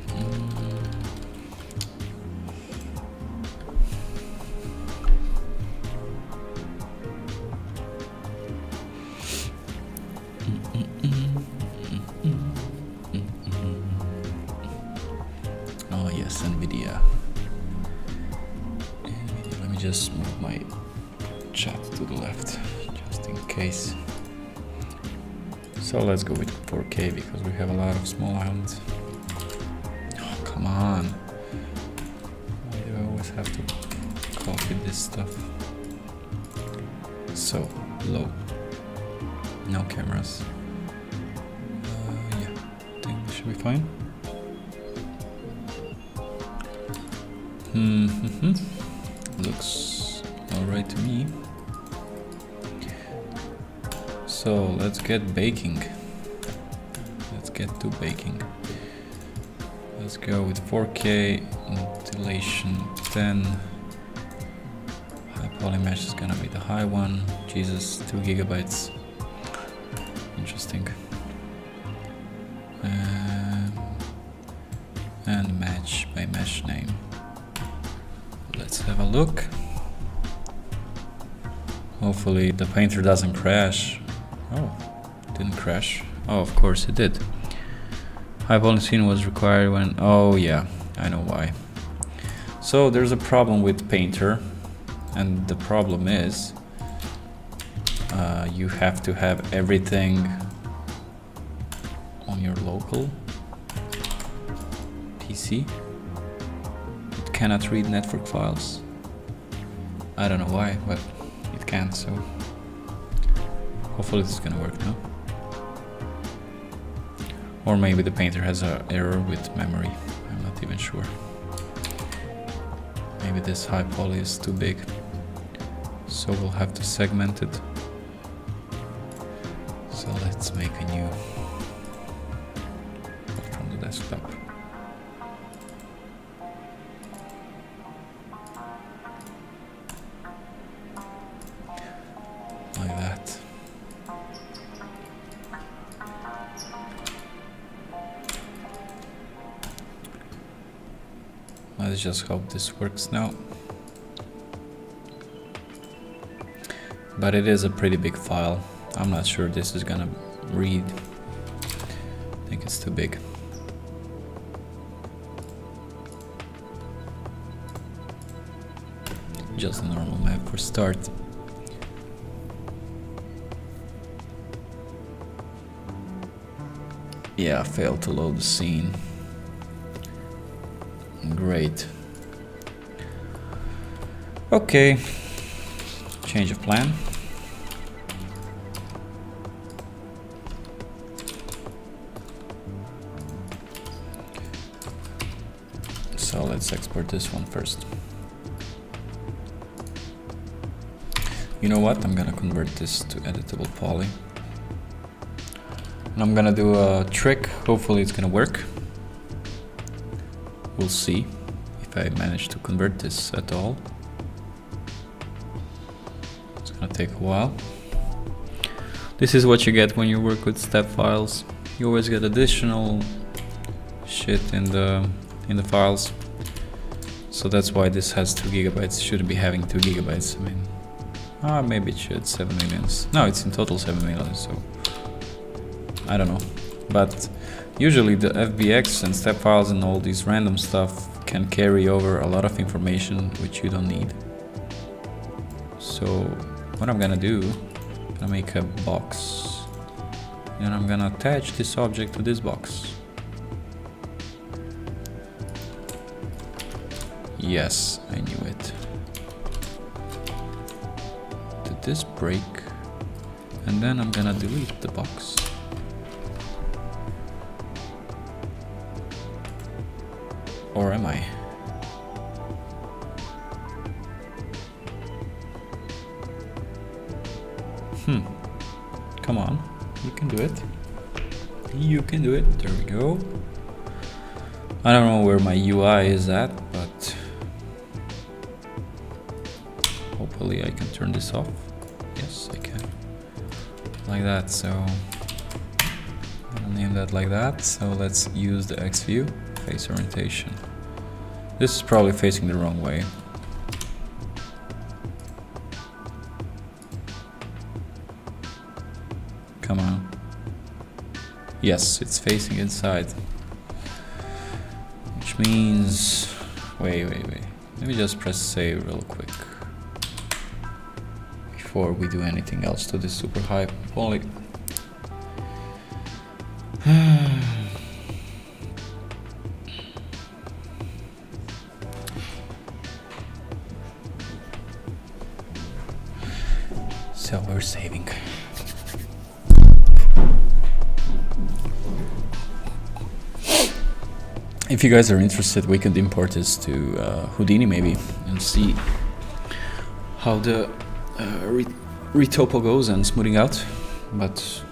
Oh yes, NVIDIA. Let me just move my chat to the left, just in case. So let's go with 4K because we have a lot of small islands. Oh, come on. Why do I always have to copy this stuff? So, low. No cameras. Yeah, I think this should be fine. Looks alright to me. So let's get baking. Let's get to baking. Let's go with 4K, ventilation 10. High poly mesh is gonna be the high one. Jesus, 2 gigabytes. Interesting. And match by mesh name. Let's have a look. Hopefully the painter doesn't crash. Oh, didn't crash. Oh, of course it did. High poly scene was required when... Oh yeah, I know why. So there's a problem with Painter, and the problem is you have to have everything on your local PC. It cannot read network files. I don't know why, but it can't, so hopefully this is gonna work now. Or maybe the Painter has an error with memory, I'm not even sure. Maybe this high poly is too big, so we'll have to segment it. So let's make a new from the desktop. Like that. Let's just hope this works now. But it is a pretty big file. I'm not sure this is gonna read. I think it's too big. Just a normal map for start. Yeah, failed to load the scene. Great. Okay. Change of plan. So let's export this one first. You know what? I'm gonna convert this to editable poly. And I'm gonna do a trick. Hopefully it's gonna work. We'll see if I manage to convert this at all. It's gonna take a while. This is what you get when you work with step files. You always get additional shit in the files. So that's why this has 2 gigabytes. Shouldn't be having 2 gigabytes. I mean, maybe it should 7 millions. No, it's in total 7 million. So I don't know, but usually the FBX and step files and all these random stuff can carry over a lot of information which you don't need. So what I'm gonna do, I'm gonna make a box and I'm gonna attach this object to this box. Yes, I knew it. Did this break? And then I'm gonna delete the box. Or am I? Come on, you can do it. You can do it. There we go. I don't know where my UI is at, but hopefully I can turn this off. Yes, I can. Like that, so I'll name that like that. So let's use the X view, face orientation. This is probably facing the wrong way. Come on. Yes, it's facing inside. Which means... Wait. Let me just press save real quick. Before we do anything else to this super high poly. So we're saving. If you guys are interested, we could import this to Houdini maybe and see how the retopo goes and smoothing out. But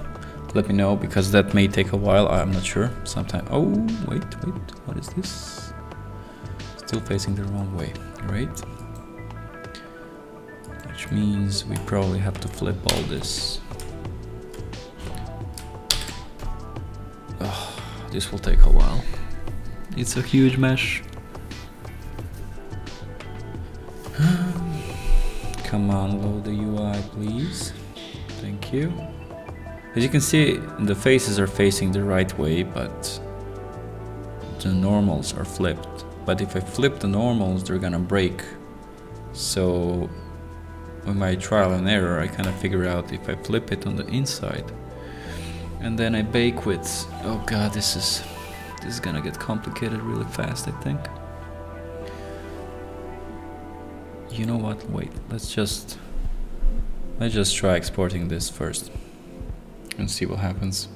let me know, because that may take a while. I'm not sure. Sometime. Oh, wait. What is this? Still facing the wrong way, right? Which means we probably have to flip all this. Oh, this will take a while. It's a huge mesh. Come on, load the UI, please. Thank you. As you can see, the faces are facing the right way, but the normals are flipped. But if I flip the normals, they're gonna break. So with my trial and error, I kind of figure out if I flip it on the inside and then I bake with... Oh god, this is gonna get complicated really fast, I think. You know what? Wait, let's just try exporting this first and see what happens.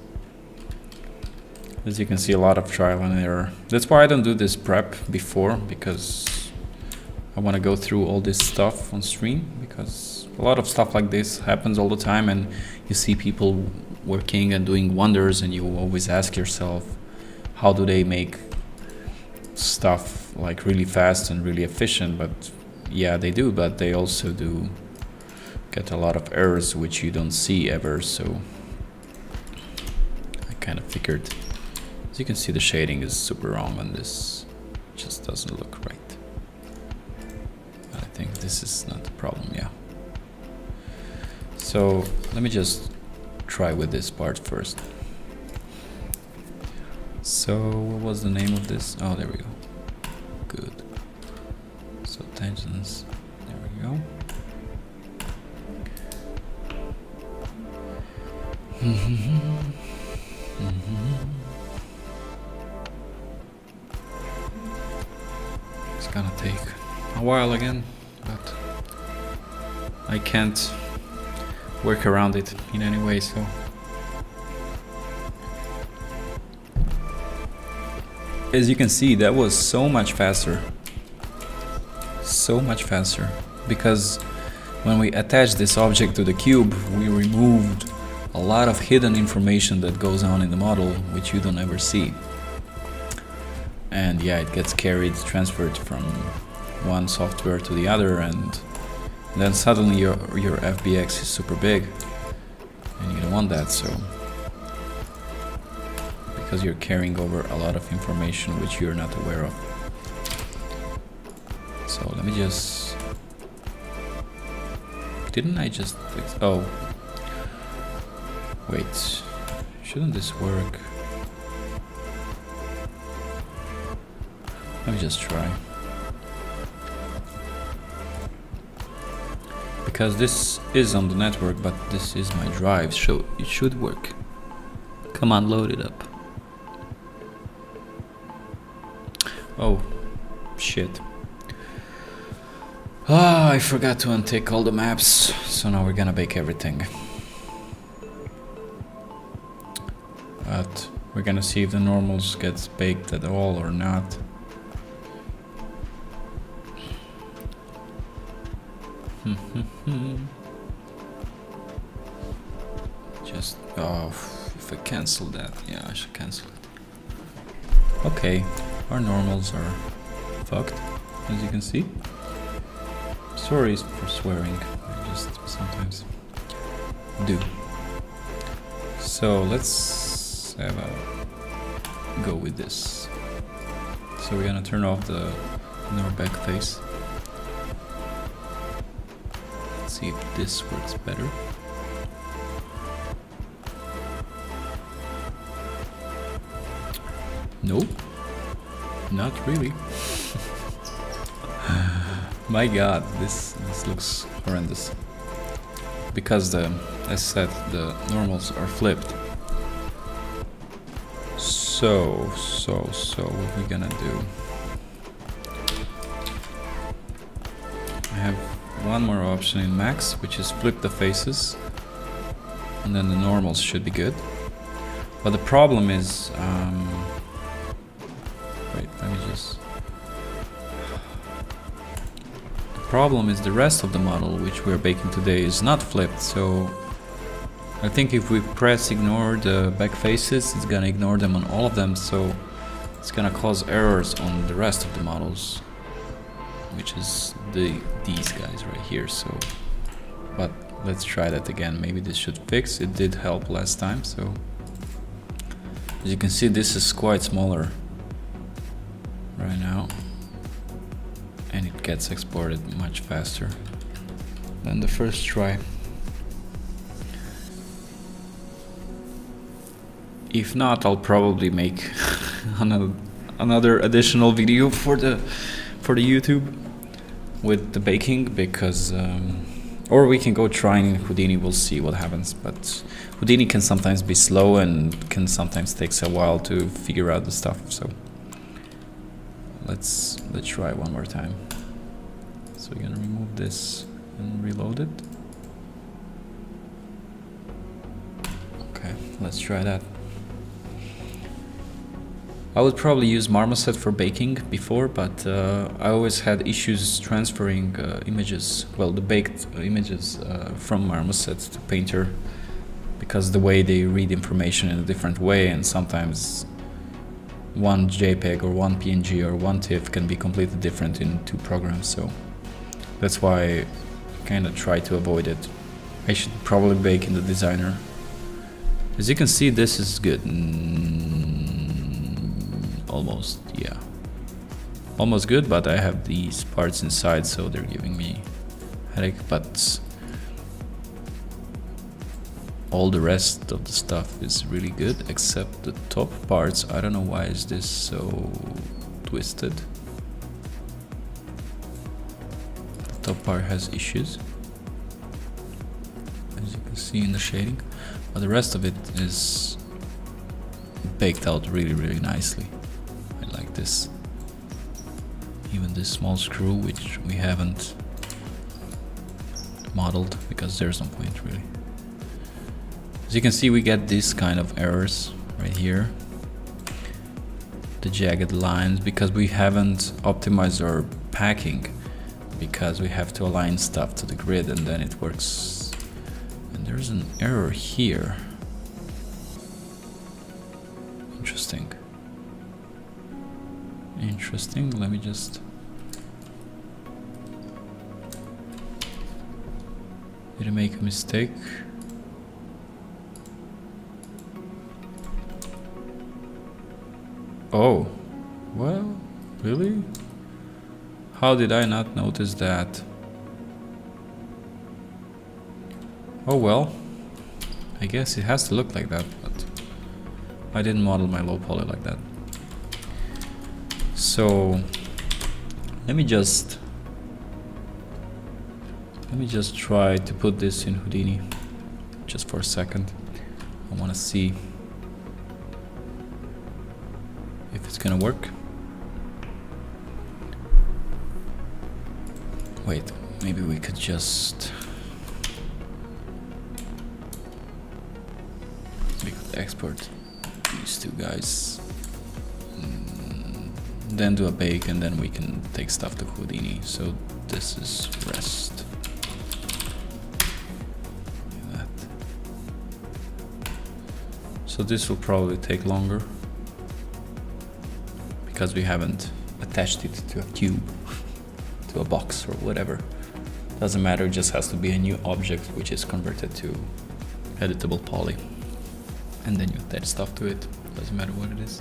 As you can see, a lot of trial and error. That's why I don't do this prep before, because I want to go through all this stuff on stream, because a lot of stuff like this happens all the time and you see people working and doing wonders, and you always ask yourself, how do they make stuff like really fast and really efficient? But yeah, they do, but they also do get a lot of errors which you don't see ever. So I kind of figured. As you can see, the shading is super wrong on this. It just doesn't look right. But I think this is not the problem, yeah. So let me just try with this part first. So what was the name of this? Oh, there we go. Good. So tangents, there we go. It's gonna take a while again, but I can't work around it in any way, so. As you can see, that was so much faster. So much faster. Because when we attach this object to the cube, we removed a lot of hidden information that goes on in the model, which you don't ever see. And yeah, it gets transferred from one software to the other, and then suddenly your FBX is super big. And you don't want that, so. Because you're carrying over a lot of information which you're not aware of. So let me just... Didn't I just... Oh. Wait. Shouldn't this work? Let me just try. Because this is on the network, but this is my drive, so it should work. Come on, load it up. Oh, shit. Ah, I forgot to untick all the maps, so now we're gonna bake everything. But we're gonna see if the normals gets baked at all or not. just, oh, if I cancel that, yeah, I should cancel it. Okay, our normals are fucked, as you can see. Sorry for swearing, I just sometimes do. So let's have a go with this. So we're gonna turn off the back face. Let's see if this works better. Nope, not really. My god, this looks horrendous. Because as I said, the normals are flipped. So what we're gonna do? I have one more option in max, which is flip the faces, and then the normals should be good. But the problem is, wait, let me just. The problem is the rest of the model, which we're baking today, is not flipped. So I think if we press ignore the back faces, it's gonna ignore them on all of them. So it's gonna cause errors on the rest of the models, which is these guys right here. So, but let's try that again. Maybe this should fix. It did help last time. So as you can see, this is quite smaller right now, and it gets exported much faster than the first try. If not, I'll probably make another additional video for the YouTube with the baking, because or we can go trying in Houdini. We'll see what happens. But Houdini can sometimes be slow and can sometimes takes a while to figure out the stuff. So let's try one more time. So we're gonna remove this and reload it. Okay, let's try that. I would probably use Marmoset for baking before, but I always had issues transferring images, well, the baked images from Marmoset to Painter, because the way they read information in a different way, and sometimes one JPEG or one PNG or one TIFF can be completely different in two programs. So that's why I kind of try to avoid it. I should probably bake in the designer. As you can see, this is good. Almost, yeah. Almost good, but I have these parts inside, so they're giving me headache. But all the rest of the stuff is really good, except the top parts. I don't know why is this so twisted. The top part has issues, as you can see in the shading, but the rest of it is baked out really nicely. I like this. Even this small screw, which we haven't modeled because there's no point really. As you can see, we get these kind of errors right here, the jagged lines, because we haven't optimized our packing, because we have to align stuff to the grid and then it works. And there's an error here. Interesting. Let me just. Did I make a mistake? Oh, well, really? How did I not notice that? Oh well, I guess it has to look like that, but I didn't model my low poly like that. So let me just try to put this in Houdini just for a second. I want to see if it's gonna work. Wait, maybe we could just export these two guys, then do a bake, and then we can take stuff to Houdini. So this is rest. Like that. So this will probably take longer because we haven't attached it to a cube, to a box or whatever. Doesn't matter, it just has to be a new object which is converted to editable poly. And then you attach stuff to it, doesn't matter what it is.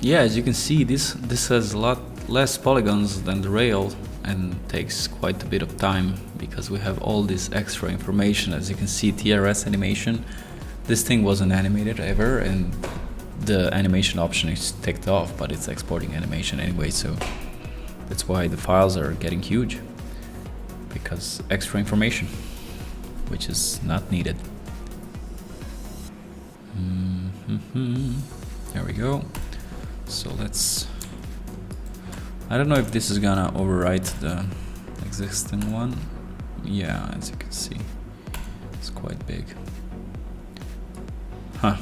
Yeah, as you can see, this has a lot less polygons than the rail and takes quite a bit of time because we have all this extra information. As you can see, TRS animation, this thing wasn't animated ever, and the animation option is ticked off, but it's exporting animation anyway, so that's why the files are getting huge, because extra information which is not needed. There we go. So let's, I don't know if this is gonna overwrite the existing one. Yeah, as you can see, it's quite big. Huh.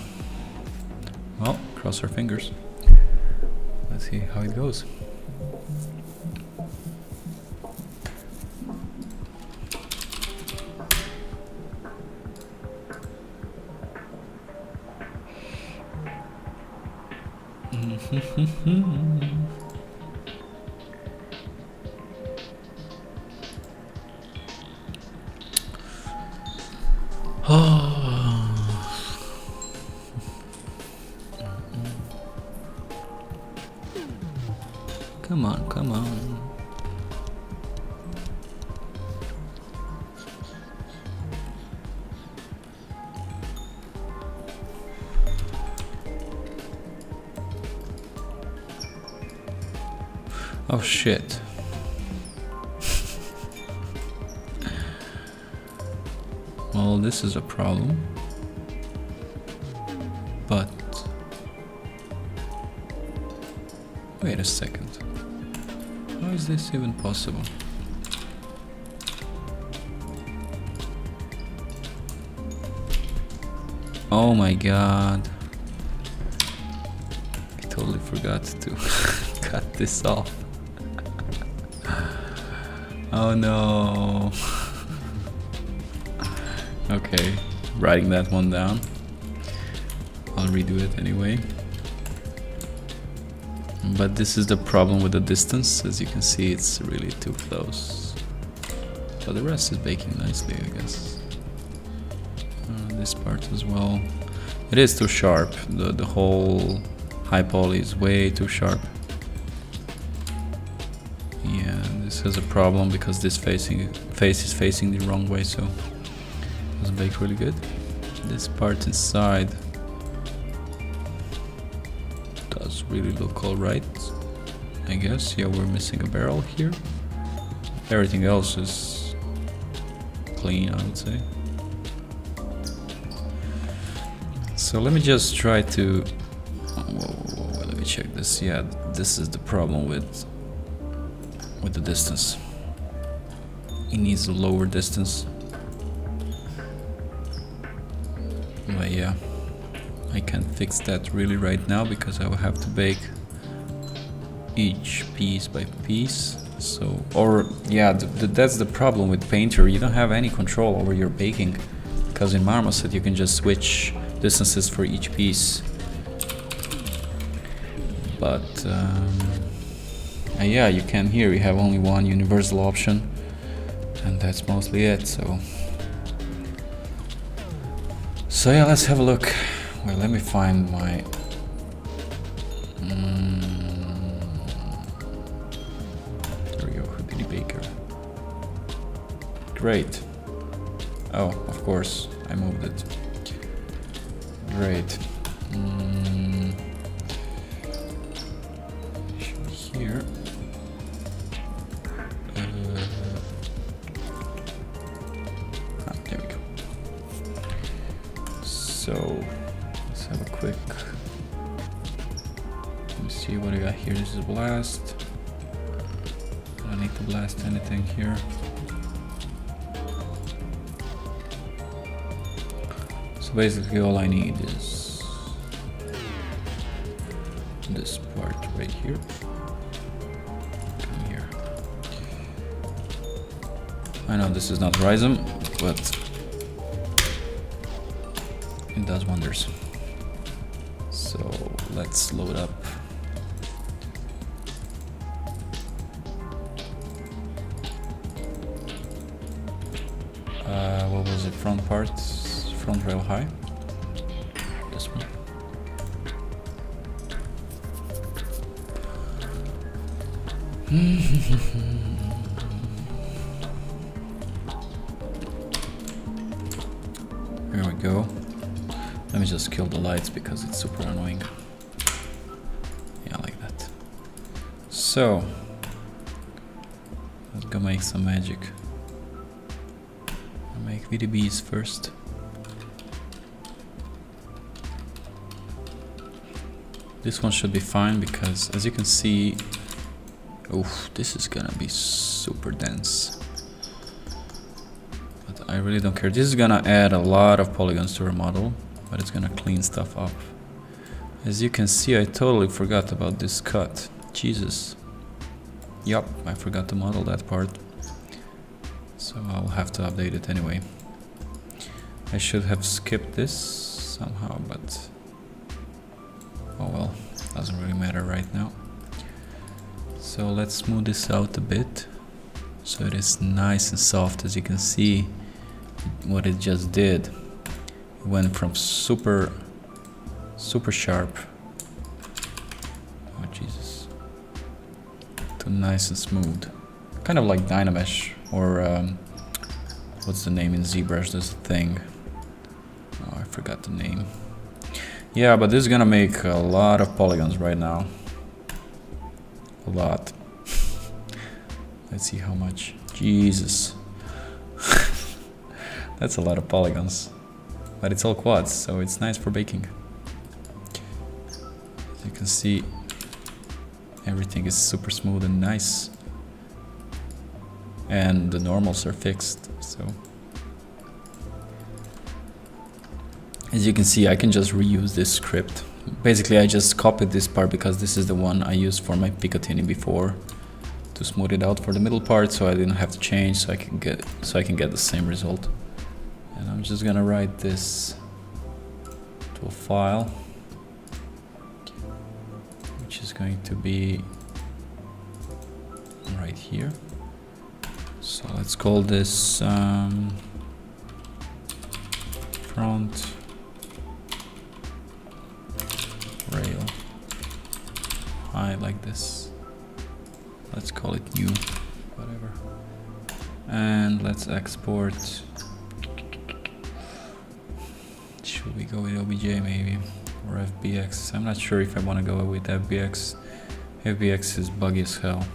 Well, cross our fingers. Let's see how it goes. Come on, come on. Oh shit. Well, this is a problem. But wait a second. How is this even possible? Oh my god. I totally forgot to cut this off. Oh no. Okay, writing that one down. I'll redo it anyway. But this is the problem with the distance. As you can see, it's really too close. But the rest is baking nicely, I guess. This part as well. It is too sharp. The whole high poly is way too sharp. Yeah, this has a problem because this face is facing the wrong way, so it doesn't bake really good. This part inside does really look alright, I guess. Yeah, we're missing a barrel here. Everything else is clean, I would say. So let me just try to... Whoa, let me check this. Yeah, this is the problem with the distance. It needs a lower distance. But yeah, I can't fix that really right now because I will have to bake each piece by piece. So, or yeah, that's the problem with Painter. You don't have any control over your baking, because in Marmoset you can just switch distances for each piece. But yeah, you can here. You have only one universal option, and that's mostly it. So yeah, let's have a look. Well, let me find my there we go, Houdini Baker. Great. Oh, of course, I moved it. Great. Should be here. There we go. So let's have a quick. Let me see what I got here. This is blast. I don't need to blast anything here. So basically all I need is this part right here. Come here. I know this is not Rizom, but It does wonders. So let's load up. What was it? Front parts, front rail high. This one. Here we go. Let me just kill the lights because it's super annoying. Yeah, like that. So let's go make some magic. I'll make VDBs first. This one should be fine because, as you can see, oof, this is gonna be super dense. But I really don't care. This is gonna add a lot of polygons to our model, but it's gonna clean stuff up. As you can see, I totally forgot about this cut. Jesus. Yup, I forgot to model that part. So I'll have to update it anyway. I should have skipped this somehow, but oh well, doesn't really matter right now. So let's smooth this out a bit so it is nice and soft. As you can see what it just did. It went from super sharp, oh Jesus, to nice and smooth. Kind of like Dynamesh or what's the name in ZBrush? There's a thing. Oh, I forgot the name. Yeah, but this is gonna make a lot of polygons right now. A lot. Let's see how much. Jesus. That's a lot of polygons. But it's all quads, so it's nice for baking. As you can see, everything is super smooth and nice. And the normals are fixed, so. As you can see, I can just reuse this script. Basically, I just copied this part because this is the one I used for my Picatinny before to smooth it out for the middle part, so I didn't have to change, so I can get the same result. And I'm just gonna write this to a file, which is going to be right here. So let's call this front rail high, like this. Let's call it new, whatever. And let's export. Should we go with OBJ maybe, or FBX? I'm not sure if I want to go with FBX. FBX is buggy as hell.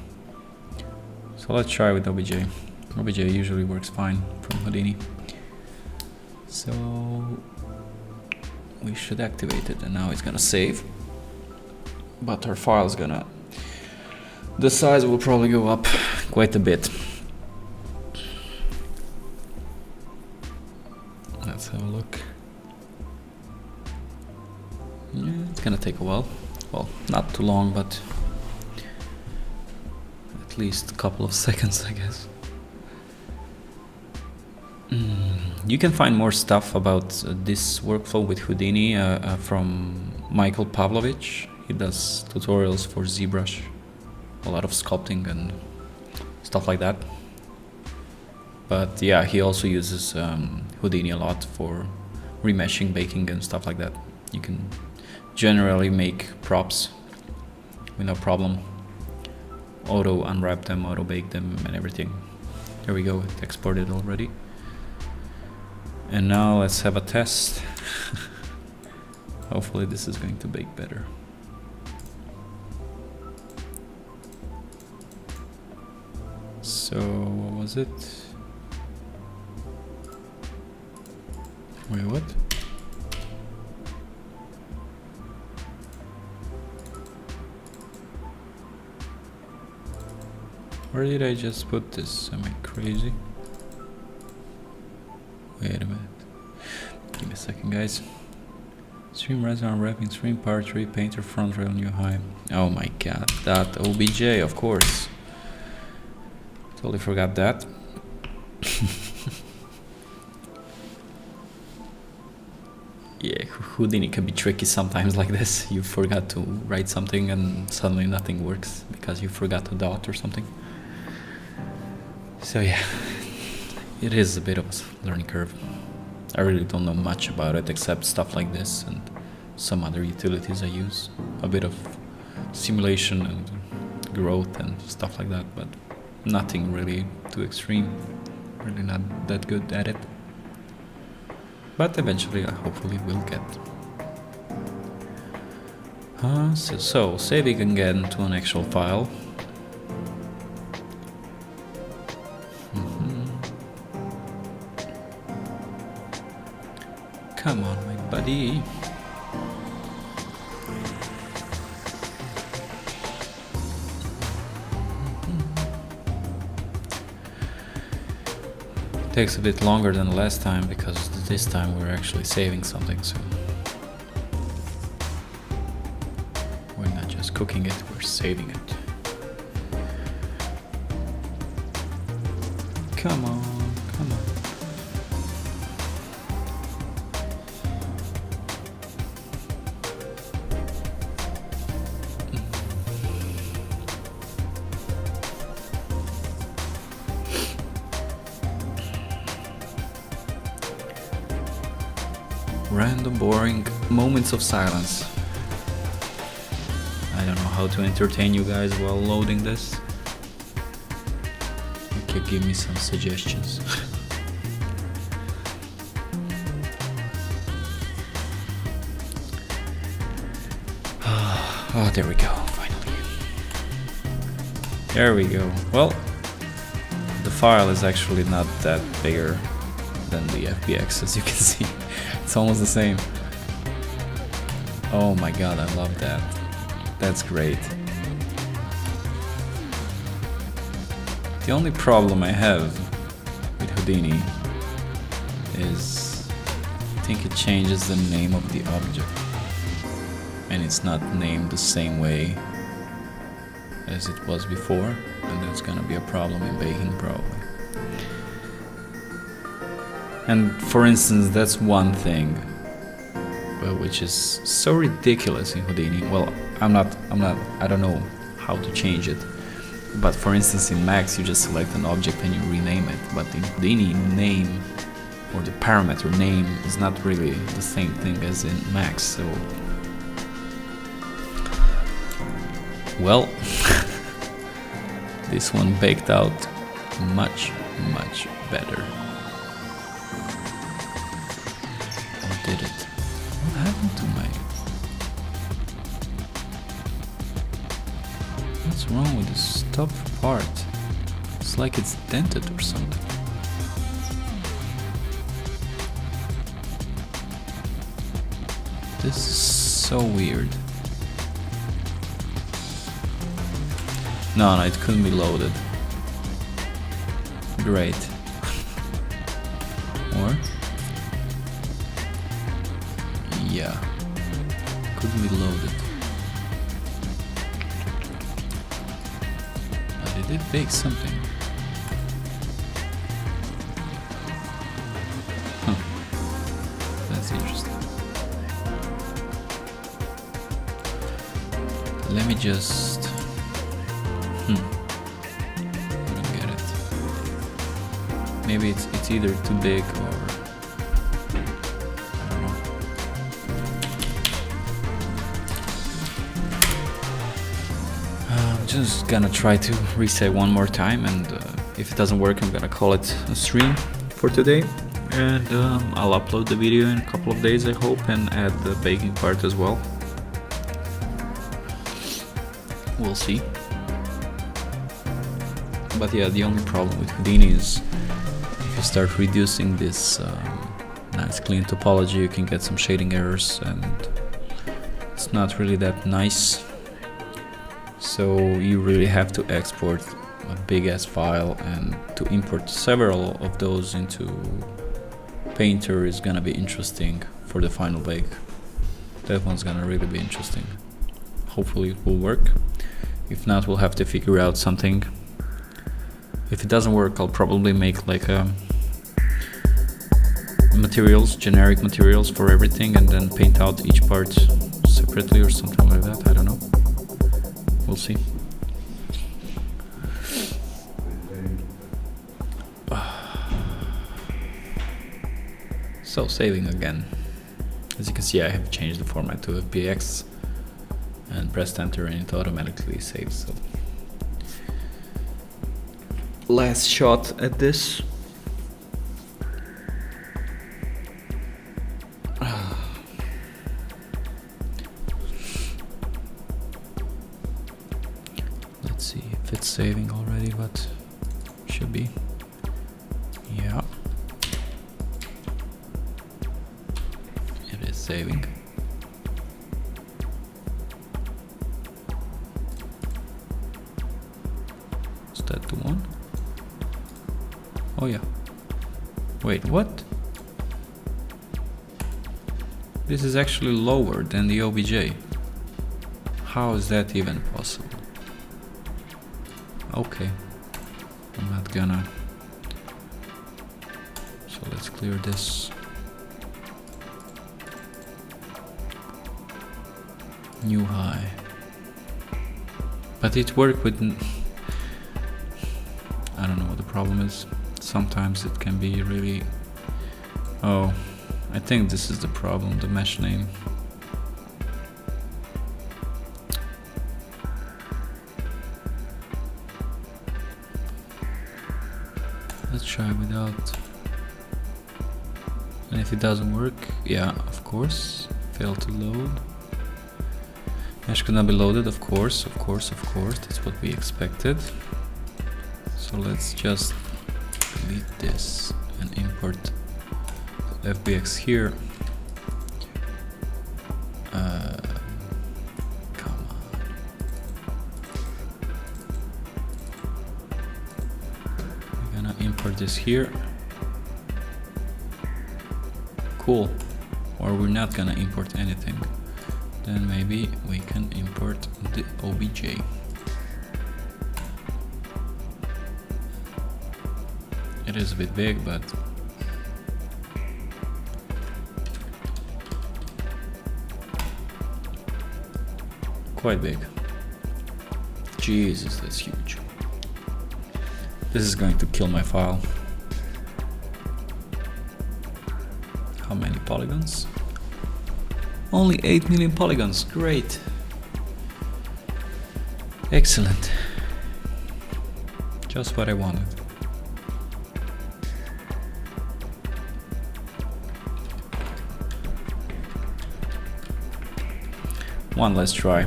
So let's try with OBJ. OBJ usually works fine from Houdini. So we should activate it, and now it's gonna save. But our file's gonna, the size will probably go up quite a bit. Let's have a look. Yeah, it's gonna take a while. Well, not too long, but at least a couple of seconds, I guess. You can find more stuff about this workflow with Houdini from Michael Pavlovich. He does tutorials for ZBrush, a lot of sculpting and stuff like that. But yeah, he also uses Houdini a lot for remeshing, baking and stuff like that. You can generally make props with no problem. Auto unwrap them, auto bake them and everything. There we go, it exported already. And now let's have a test. Hopefully this is going to bake better. So what was it? Wait, what? Where did I just put this? Am I crazy? Wait a minute. Give me a second, guys. Stream Resin Unwrapping, Stream Part 3, Painter Front Rail New High. Oh my god, that OBJ, of course. Totally forgot that. Yeah, Houdini can be tricky sometimes like this. You forgot to write something and suddenly nothing works because you forgot to dot or something. So yeah, it is a bit of a learning curve. I really don't know much about it except stuff like this and some other utilities I use. A bit of simulation and growth and stuff like that, but nothing really too extreme. Really not that good at it. But eventually I hopefully will get. So saving again to an actual file. Come on, my buddy. Takes a bit longer than last time because this time we're actually saving something, so we're not just cooking it, we're saving it. Come on, come on. Random boring moments of silence. I don't know how to entertain you guys while loading this. You can give me some suggestions. Oh, there we go, finally. There we go. Well, the file is actually not that bigger than the FBX, as you can see. It's almost the same. Oh my god, I love that. That's great. The only problem I have with Houdini is I think it changes the name of the object. And it's not named the same way as it was before. And that's gonna be a problem in baking probably. And for instance, that's one thing which is so ridiculous in Houdini. Well, I don't know how to change it. But for instance, in Max, you just select an object and you rename it. But in Houdini, name or the parameter name is not really the same thing as in Max. So, well, this one baked out much, much better. Did it? What happened to my... What's wrong with this top part? It's like it's dented or something. This is so weird. No, it couldn't be loaded. Great. Or... yeah, couldn't be loaded. But it did bake something. Huh. That's interesting. Let me just... I don't get it. Maybe it's either too big or... just gonna try to reset one more time, and if it doesn't work, I'm gonna call it a stream for today, and I'll upload the video in a couple of days, I hope, and add the baking part as well. We'll see. But yeah, the only problem with Houdini is if you start reducing this nice clean topology, you can get some shading errors, and it's not really that nice. So you really have to export a big ass file, and to import several of those into Painter is gonna be interesting for the final bake. That one's gonna really be interesting. Hopefully it will work. If not, we'll have to figure out something. If it doesn't work, I'll probably make like a materials, generic materials for everything, and then paint out each part separately or something like that. I don't know. We'll see. So saving again. As you can see, I have changed the format to FBX and pressed enter and it automatically saves. So last shot at this. Let's see if it's saving already, but should be. Yeah. It is saving. Is that the one? Oh yeah. Wait, what? This is actually lower than the OBJ. How is that even possible? Okay. I'm not gonna... So let's clear this. New high. But it worked with... I don't know what the problem is. Sometimes it can be really... Oh, I think this is the problem, the mesh name. Let's try without. And if it doesn't work, yeah, of course, fail to load. Mesh could not be loaded, of course, that's what we expected. So let's just delete this and import the FBX here. Come on. We're gonna import this here. Cool. Or we're not gonna import anything. Then maybe we can import the OBJ. It is a bit big, but quite big. Jesus, that's huge. This is going to kill my file. How many polygons? Only 8 million polygons. Great. Excellent. Just what I wanted. One last try.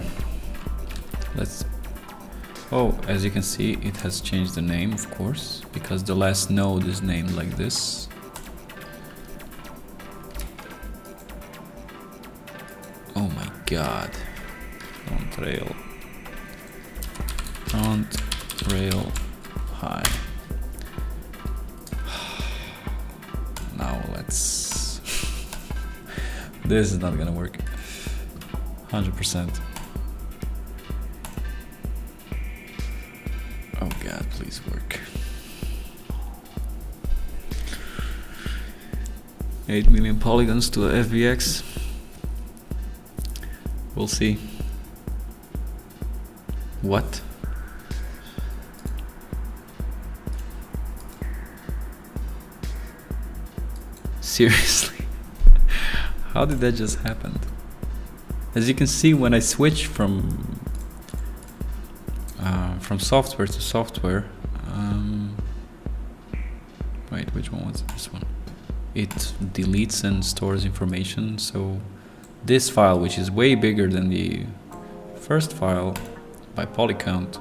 Let's... Oh, as you can see, it has changed the name, of course, because the last node is named like this. Oh my god. Front rail high. Now let's... This is not gonna work. 100%. Oh god, please work. 8 million polygons to the FBX. We'll see. What? Seriously? How did that just happen? As you can see, when I switch from software to software, wait, which one was this one? It deletes and stores information. So this file, which is way bigger than the first file by poly count,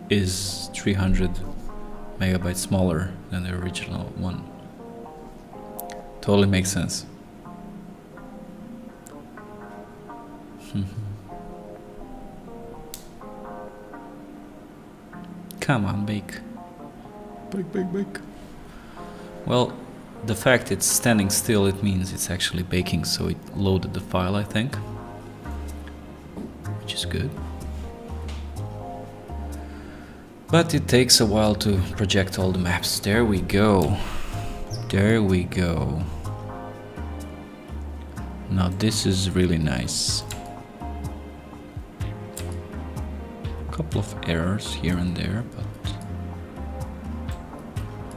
is 300 megabytes smaller than the original one. Totally makes sense. Come on, bake. Bake. Well, the fact it's standing still, it means it's actually baking, so it loaded the file, I think. Which is good. But it takes a while to project all the maps. There we go. There we go. Now this is really nice. Couple of errors here and there, but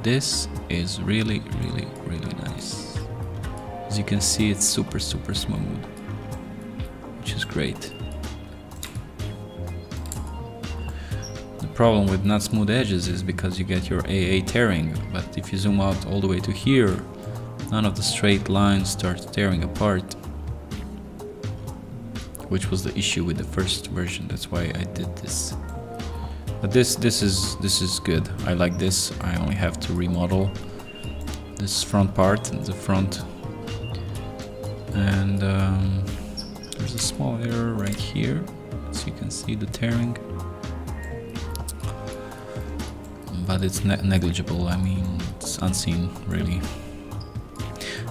this is really nice. As you can see, it's super smooth, which is great. The problem with not smooth edges is because you get your AA tearing, but if you zoom out all the way to here, none of the straight lines start tearing apart, which was the issue with the first version. That's why I did this. But this is good. I like this. I only have to remodel this front part and the front. And there's a small error right here, so you can see the tearing. But it's negligible. I mean, it's unseen really.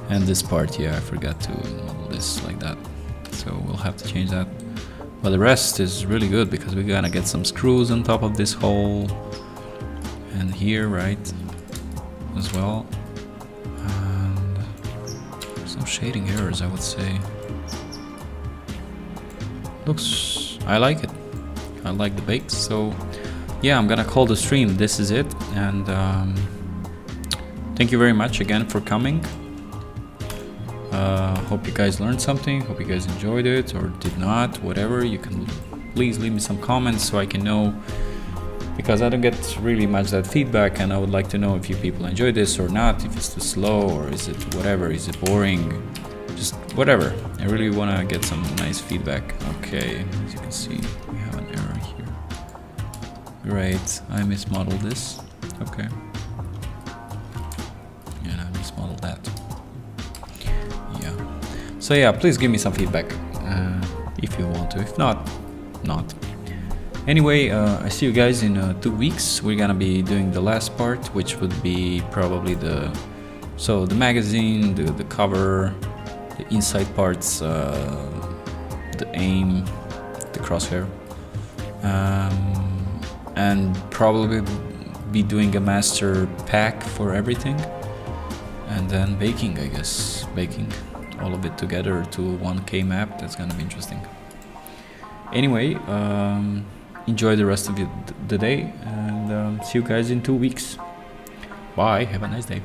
And this part, yeah, I forgot to model this like that. So we'll have to change that. But the rest is really good because we're gonna get some screws on top of this hole and here, right, as well. And some shading errors, I would say. Looks, I like it. I like the bake. So yeah, I'm gonna call the stream. This is it. And thank you very much again for coming. Hope you guys learned something, hope you guys enjoyed it or did not, whatever. You can please leave me some comments so I can know, because I don't get really much that feedback, and I would like to know if you people enjoy this or not, if it's too slow or is it whatever, is it boring, just whatever. I really want to get some nice feedback. Okay, as you can see, we have an error here. Great, I mismodeled this. Okay. And I mismodeled that. So yeah, please give me some feedback if you want to. If not, not. Anyway, I see you guys in 2 weeks. We're gonna be doing the last part, which would be probably the magazine, the cover, the inside parts, the aim, the crosshair, and probably be doing a master pack for everything, and then baking, I guess, baking all of it together to 1K map. That's gonna be interesting. Anyway, enjoy the rest of the day, and see you guys in 2 weeks. Bye, have a nice day.